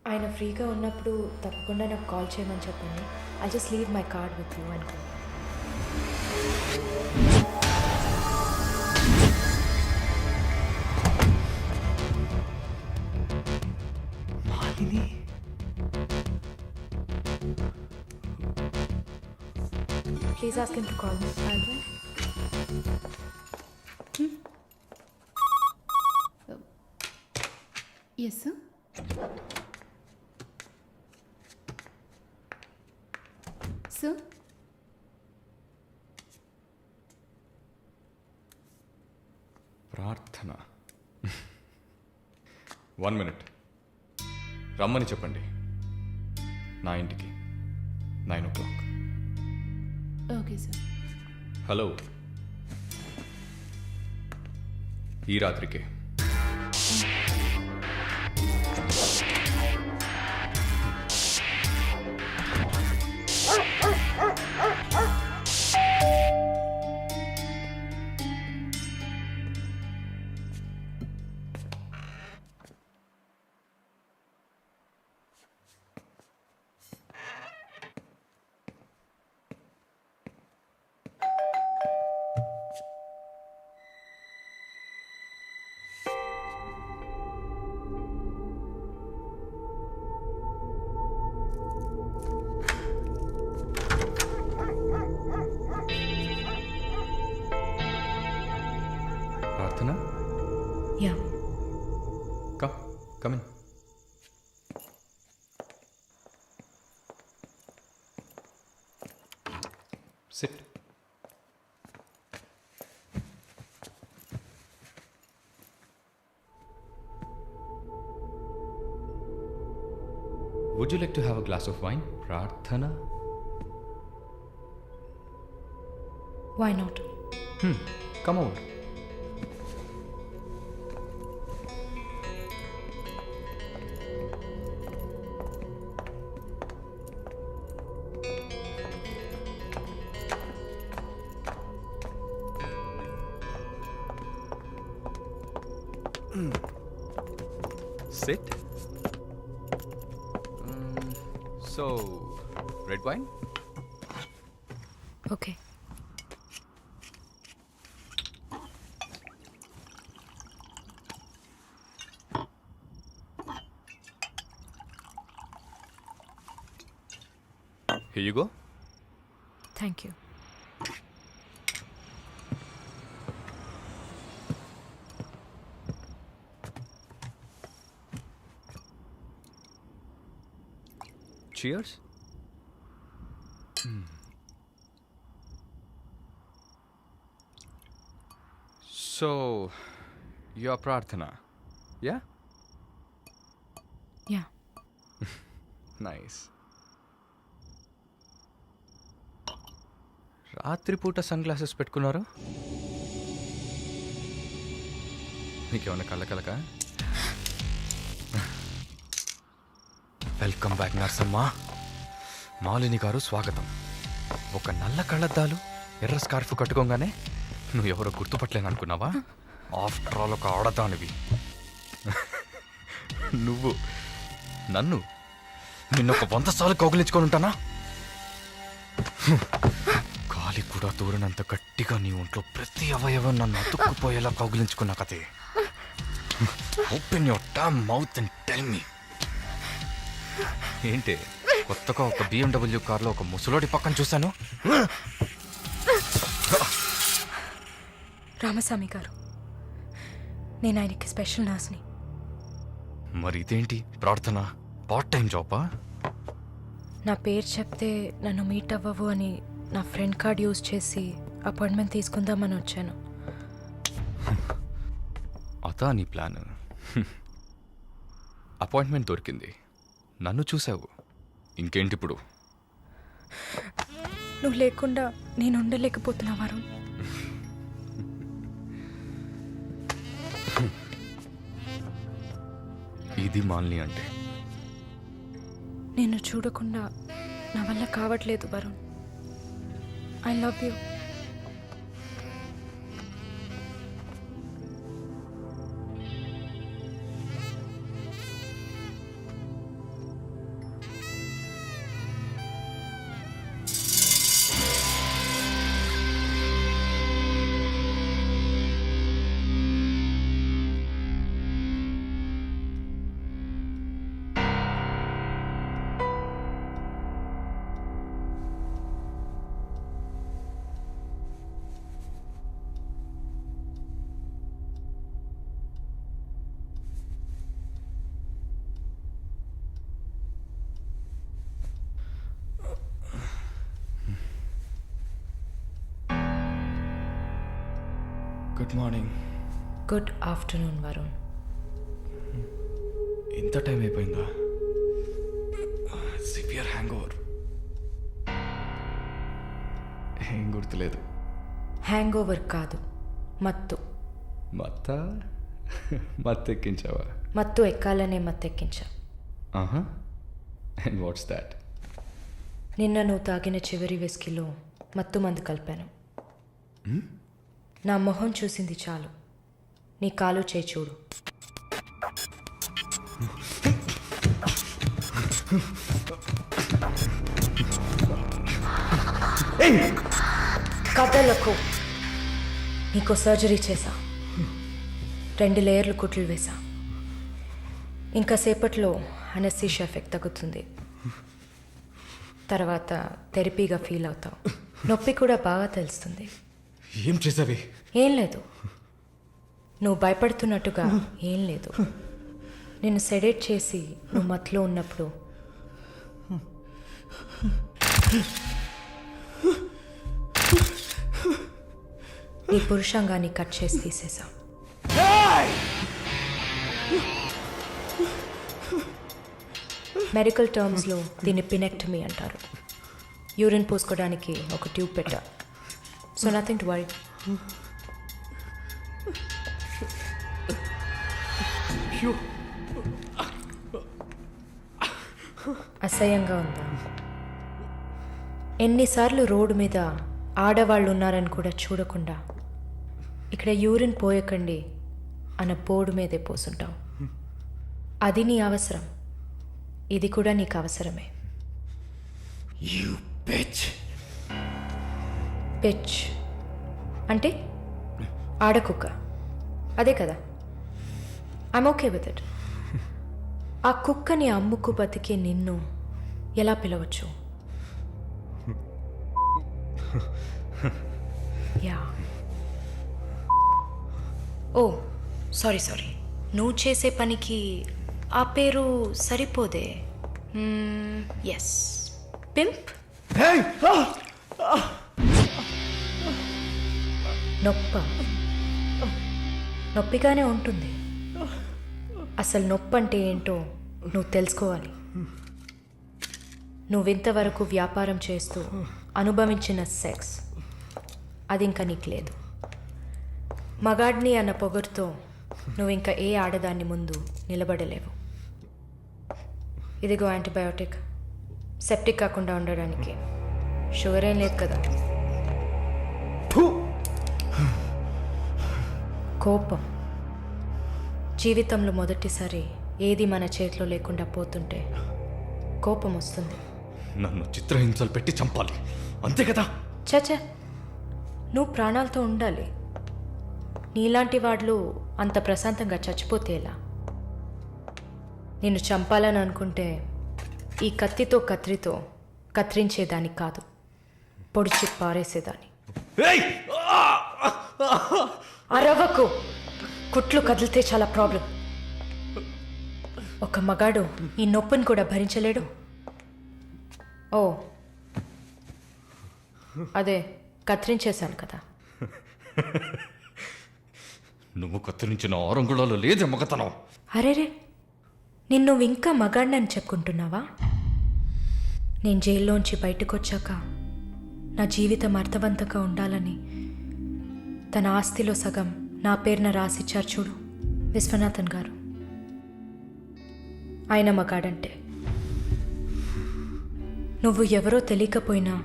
ఆయన ఫ్రీగా ఉన్నప్పుడు తప్పకుండా నాకు call చేయమని చెప్పండి. I just leave my card with you అనుకో. Malini. Please ask him to call me. I will. Yes, sir. Sir? ప్రార్థన. 1 minute. రమ్మని చెప్పండి నా ఇంటికి 9 o'clock. Okay, sir. హలో. ఈ రాత్రికే. ప్రార్థన. Yeah. Come in. Sit. Would you like to have a glass of wine, Prarthana? Why not? Come over. Sit. So, red wine? Okay. Here you go. Thank you. Cheers. So your ప్రార్థన yeah yeah nice. రాత్రిపూట sun glasses పెట్టుకున్నారు, నీకేమన్నా కళ్ళ welcome back Narsamma. Malini గారు స్వాగతం. ఒక నల్ల కళ్ళద్దాలు ఎర్ర స్కార్ఫ్ కట్టుకోగానే నువ్వు ఎవరో గుర్తుపట్టలేను అనుకున్నావా? ఆఫ్టర్ ఆల్ ఒక ఆడదానివి నువ్వు. నన్ను నిన్నొక 100 సార్లు కౌగిలించుకొని ఉంటానా? గాలి కూడా దూరనంత గట్టిగా నీ ఒంట్లో ప్రతి అవయవం నన్ను అతుక్కుపోయేలా కౌగిలించుకున్నా కదే. Open your damn mouth and tell me. ఏంటి కొత్తగా ఒక BMW కార్లో ఒక ముసలోడి పక్కన చూశాను? రామస్వామి గారు, నేను ఆయనకి స్పెషల్ నర్స్ని. మరి ఇదేంటి ప్రార్థన? పార్ట్ టైం జాబా? నా పేరు చెప్తే నన్ను మీట్ అవ్వవు అని నా ఫ్రెండ్ కార్డ్ యూజ్ చేసి అపాయింట్మెంట్ తీసుకుందామని వచ్చాను. అదా నీ ప్లాన్? అపాయింట్మెంట్ దొరికింది, నన్ను చూసావు, ఇంకేంటి ఇప్పుడు? నువ్వు లేకుండా నేను ఉండలేకపోతున్నా వరుణ్. ఇది మాలిని అంటే. నిన్ను చూడకుండా నా వల్ల కావట్లేదు Varun. I love you. Good morning. Good afternoon Varun. ఇంత టైం అయిపోయిందా? Severe hangover. ఏం గుర్తులేదు. హ్యాంగ్ ఓవర్ కాదు, మత్తు. మత్తెక్కించావా? మత్తు ఎక్కాలనే మత్తెక్కించా. And what's that? నిన్న నువ్వు తాగిన చివరి విస్కీలో మత్తు మందు కలిపాను. నా మొహం చూసింది చాలు, నీ కాలు చేయి చూడు. కథలకు నీకు సర్జరీ చేశా, 2 లేయర్లు కుట్లు వేసా. ఇంకా సేపట్లో అనస్థీషియా ఎఫెక్ట్ తగ్గుతుంది. తర్వాత థెరపీగా ఫీల్ అవుతావు. నొప్పి కూడా బాగా తెలుస్తుంది. ఏం చేసావి? ఏం లేదు, నువ్వు భయపడుతున్నట్టుగా ఏం లేదు. నిన్ను సెడేట్ చేసి నువ్వు మత్తులో ఉన్నప్పుడు నీ పురుషాంగాన్ని కట్ చేసి తీసేశాం. మెడికల్ టర్మ్స్లో దీన్ని పినెక్టమీ అంటారు. యూరిన్ పోసుకోవడానికి ఒక ట్యూబ్ పెట్టా. So nothing to worry. అసహ్యంగా ఉందా? ఎన్నిసార్లు రోడ్డు మీద ఆడవాళ్ళు ఉన్నారని కూడా చూడకుండా ఇక్కడ యూరిన్ పోయకండి అన్న బోర్డు మీదే పోసుంటావు. అది నీ అవసరం, ఇది కూడా నీకు అవసరమే. పిచ్ అంటే ఆడకుక్క, అదే కదా? I'm okay with it. ఆ కుక్కని అమ్ముకు బతికే నిన్ను ఎలా పిలవచ్చు? యా. ఓ సారీ, నువ్వు చేసే పనికి ఆ పేరు సరిపోదే. Yes, pimp. నొప్పిగానే ఉంటుంది. అసలు నొప్పి అంటే ఏంటో నువ్వు తెలుసుకోవాలి. నువ్వింతవరకు వ్యాపారం చేస్తూ అనుభవించిన సెక్స్ అది ఇంకా నీకు లేదు. మగాడిని అన్న పొగరుతో నువ్వు ఇంకా ఏ ఆడదాన్ని ముందు నిలబడలేవు. ఇదిగో యాంటీబయోటిక్, సెప్టిక్ కాకుండా ఉండడానికి. షుగర్ ఏం లేదు కదా. కోపం జీవితంలో మొదటిసారి ఏది మన చేతిలో లేకుండా పోతుంటే కోపం వస్తుంది. నన్ను చిత్రహింసలు పెట్టి చంపాలి అంతే కదా? చచా, నువ్వు ప్రాణాలతో ఉండాలి. నీలాంటి వాళ్ళు అంత ప్రశాంతంగా చచ్చిపోతే ఎలా? నిన్ను చంపాలని అనుకుంటే ఈ కత్తితో కత్తిరించేదాన్ని కాదు, పొడిచి పారేసేదాన్ని. అరవకు, కుట్లు కదిలితే చాలా ప్రాబ్లం. ఒక మగాడు ఈ నొప్పిని కూడా భరించలేడు. ఓ అదే కత్తిరించేశాను కదా. నువ్వు కత్తిరించిన ఆరంగుళాలు లేదే మగతనం. అరేరే, నిన్ను ఇంకా మగాడినని చెప్పుకుంటున్నావా? నేను జైల్లోంచి బయటకు వచ్చాక నా జీవితం అర్థవంతంగా ఉండాలని తన ఆస్తిలో సగం నా పేరున రాసిచ్చారు చూడు విశ్వనాథన్ గారు. ఆయన మగాడంటే. నువ్వు ఎవరో తెలియకపోయినా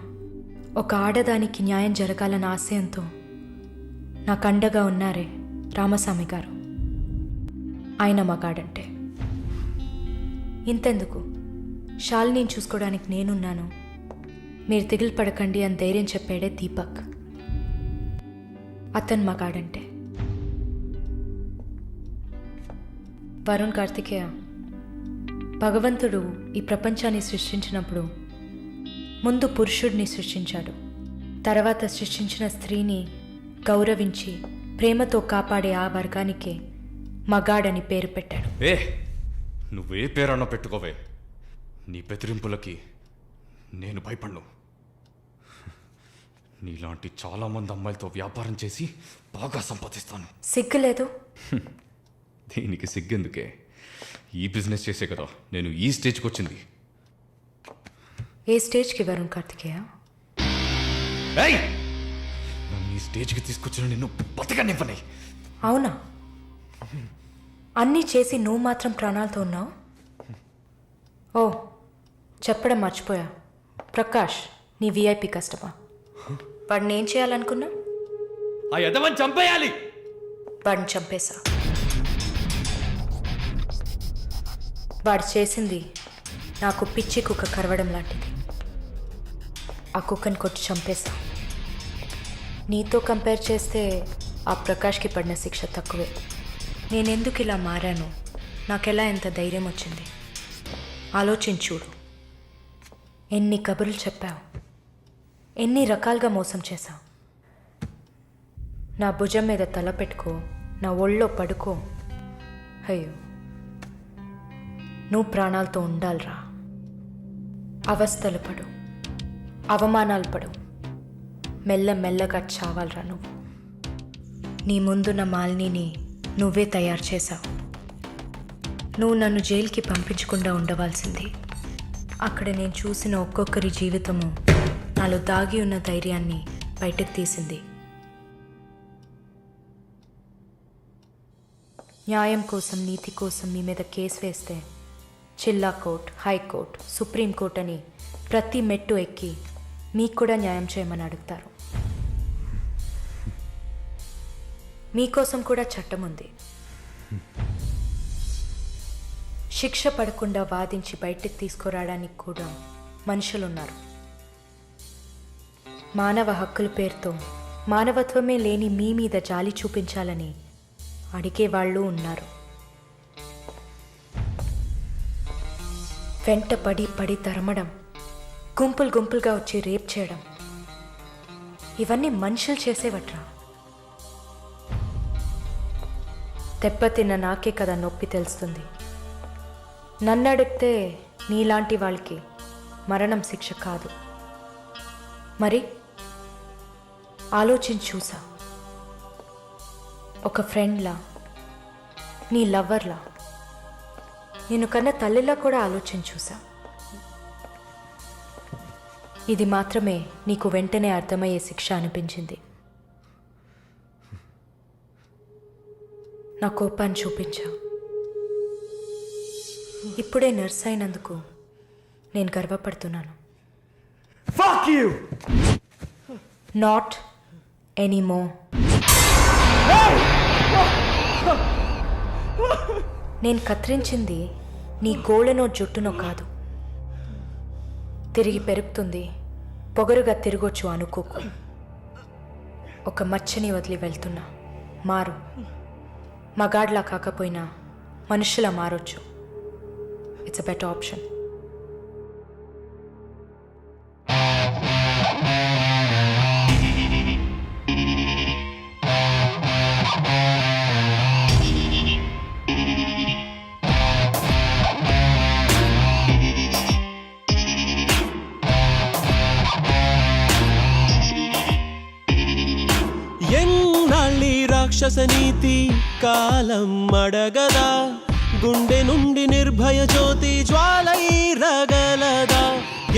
ఒక ఆడదానికి న్యాయం జరగాలన్న ఆశయంతో నాకు అండగా ఉన్నారే రామస్వామి గారు, ఆయన మగాడంటే. ఇంతెందుకు, శాలిని చూసుకోవడానికి నేనున్నాను, మీరు దిగులు పడకండి అని ధైర్యం చెప్పాడే దీపక్, అతను మగాడంటే. వరుణ్ కార్తికేయ, భగవంతుడు ఈ ప్రపంచాన్ని సృష్టించినప్పుడు ముందు పురుషుడిని సృష్టించాడు. తర్వాత సృష్టించిన స్త్రీని గౌరవించి ప్రేమతో కాపాడే ఆ వర్గానికే మగాడని పేరు పెట్టాడు. నువ్వే పేరన్నా పెట్టుకోవే, నీ బెదిరింపులకి నేను భయపడ్ను. నీలాంటి చాలామంది అమ్మాయిలతో వ్యాపారం చేసి బాగా సంపాదిస్తాను. సిగ్గులేదు? దీనికి సిగ్గెందుకే? ఈ బిజినెస్ చేసే కదా నేను ఈ స్టేజ్కి వచ్చింది. ఏ స్టేజ్కి వరుణ్ కార్తికేయ? నన్ను ఈ స్టేజ్కి తీసుకొచ్చిన నిన్ను బతకనివ్వని. అవునా? అన్నీ చేసి నువ్వు మాత్రం ప్రాణాలతో ఉన్నావు? ఓ చెప్పడం మర్చిపోయా, ప్రకాష్ నీ విఐపి కస్టమర్. వాడిని ఏం చేయాలనుకున్నా? ఆ యదవని చంపేయాలి. వాడిని చంపేశా. వాడు చేసింది నాకు పిచ్చి కుక్క కరవడం లాంటిది. ఆ కుక్కని కొట్టి చంపేశా. నీతో కంపేర్ చేస్తే ఆ ప్రకాష్కి పడిన శిక్ష తక్కువే. నేనెందుకు ఇలా మారాను, నాకెలా ఎంత ధైర్యం వచ్చింది ఆలోచించూడు. ఎన్ని కబుర్లు చెప్పావు, ఎన్ని రకాలుగా మోసం చేశావు. నా భుజం మీద తల పెట్టుకో, నా ఒళ్ళో పడుకో. అయ్యో, నువ్వు ప్రాణాలతో ఉండాలిరా. అవస్థలు పడు, అవమానాలు పడు, మెల్లమెల్లగా చావాలరా నువ్వు. నీ ముందున్న మాలిని నువ్వే తయారు చేశావు. నువ్వు నన్ను జైలుకి పంపించకుండా ఉండవలసింది. అక్కడ నేను చూసిన ఒక్కొక్కరి జీవితము నాలో దాగి ఉన్న ధైర్యాన్ని బయటకు తీసింది. న్యాయం కోసం, నీతి కోసం మీ మీద కేసు వేస్తే జిల్లా కోర్ట్, హైకోర్ట్, సుప్రీంకోర్ట్ అని ప్రతి మెట్టు ఎక్కి మీకు కూడా న్యాయం చేయమని అడుగుతారు. మీకోసం కూడా చట్టం ఉంది. శిక్ష పడకుండా వాదించి బయటకు తీసుకురావడానికి కూడా మనుషులున్నారు. మానవ హక్కుల పేరుతో మానవత్వమే లేని మీ మీద జాలి చూపించాలని అడిగేవాళ్ళు ఉన్నారు. వెంట పడి తరమడం, గుంపులు గుంపులుగా వచ్చి రేప్ చేయడం, ఇవన్నీ మనుషులు చేసేవట్రా. దెబ్బతిన్న నాకే కదా నొప్పి తెలుస్తుంది. నన్ను అడిగితే నీలాంటి వాళ్ళకి మరణం శిక్ష కాదు, మరి ఆలోచించి చూసా. ఒక ఫ్రెండ్లా, నీ లవర్లా, నేను కన్నా తల్లిలా కూడా ఆలోచించి చూసా. ఇది మాత్రమే నీకు వెంటనే అర్థమయ్యే శిక్ష అనిపించింది. నా కోపాన్ని చూపించా. ఇప్పుడే నర్స్ అయినందుకు నేను గర్వపడుతున్నాను. Not anymore. నేను కత్తిరించింది నీ గోళ్ళనో జుట్టునో కాదు. తిరిగి పెరుగుతుంది, పొగరుగా తిరగొచ్చు అనుకోకు. ఒక మచ్చని వదిలి వెళ్తున్నా. మారు. మగాడ్లా కాకపోయినా మనుషులా మారొచ్చు. It's a better option. ఎన్నాళ్ళి రాక్షస నీతి కాలం అడగదా, గుండె నుండి నిర్భయ జ్యోతి జ్వాలై రగలదా.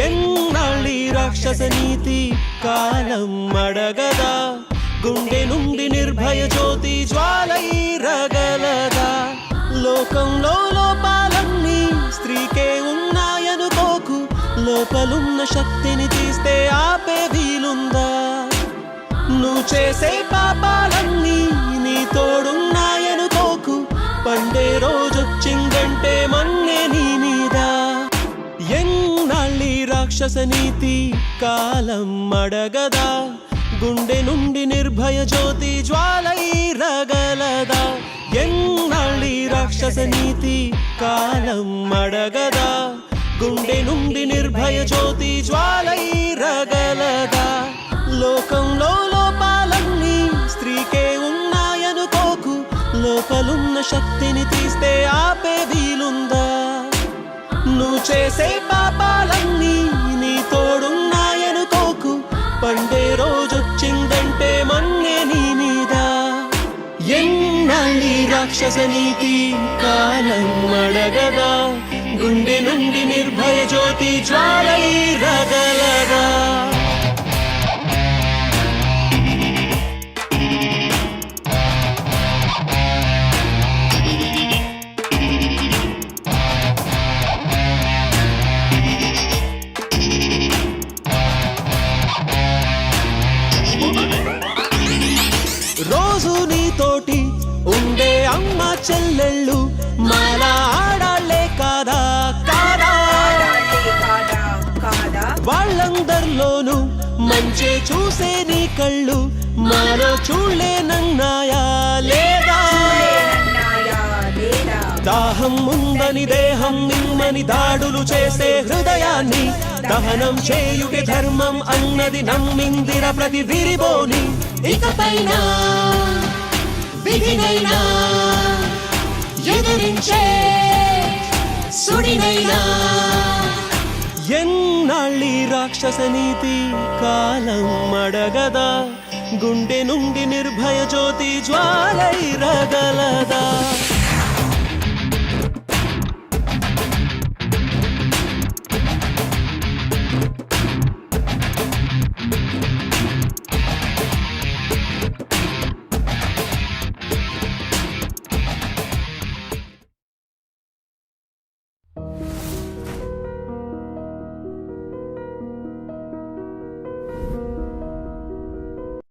ఎన్నాళ్ళి రాక్షస నీతి కాలం అడగదా, గుండె నుండి నిర్భయ జ్యోతి జ్వాలై రగలదా. లోకంలో లోపాలన్నీ స్త్రీకే ఉన్నాయనుకోకు, లోపలున్న శక్తిని తీస్తే ఆపే వీలుందా. నువ్వు చేసే పాపాలన్నీ నీ తోడున్నాయనుకోకు, పండే రోజొచ్చిందంటే మన్నే నీ మీద. ఎన్నాళ్ళి రాక్షస నీతి కాలం అడగదా, గుండె నుండి నిర్భయ జ్యోతి జ్వాలై రగలదా. ఎన్నాళ్ళి రాక్షస నీతి కాలం అడగదా, గుండె నుండి నిర్భయ జ్యోతి జ్వాలై రగలదా. లోకంలో లోపాలన్నీ స్త్రీకే ఉన్నాయనుకోకు, లోపలున్న శక్తిని తీస్తే ఆపే వీలుందా. నువ్వు చేసే పాపాలన్నీ నీ తోడున్నాయనుకోకు, పండే రోజొచ్చిందంటే మన్నే నీ మీద. ఎన్నాళ్ళి రాక్షస నీతి కాలం అడగదా, గుండె నుండి నిర్భయ జ్యోతి జ్వాలై రగలదా. రోజు నీతోటి ఉండే అమ్మ చెల్లెళ్ళు మాలా ఆడాళ్లే కాదా కాదా. వాళ్ళందరిలోనూ మంచి చూసే నీ కళ్ళు మాలో చూడలేనన్నాయా లేదా. దాహం ఉందని దేహం నిమ్మని దాడులు చేసే హృదయాన్ని దహనం చేయుగే ధర్మం అన్నది నమ్మిందిర ప్రతి విరిబోని. ఇకపైన విధినైనా ఎదిరించే సుడినైనా. ఎన్నాళ్ళి రాక్షస నీతి కాలం అడగదా, గుండె నుండి నిర్భయ జ్యోతి జ్వాలై రగలదా.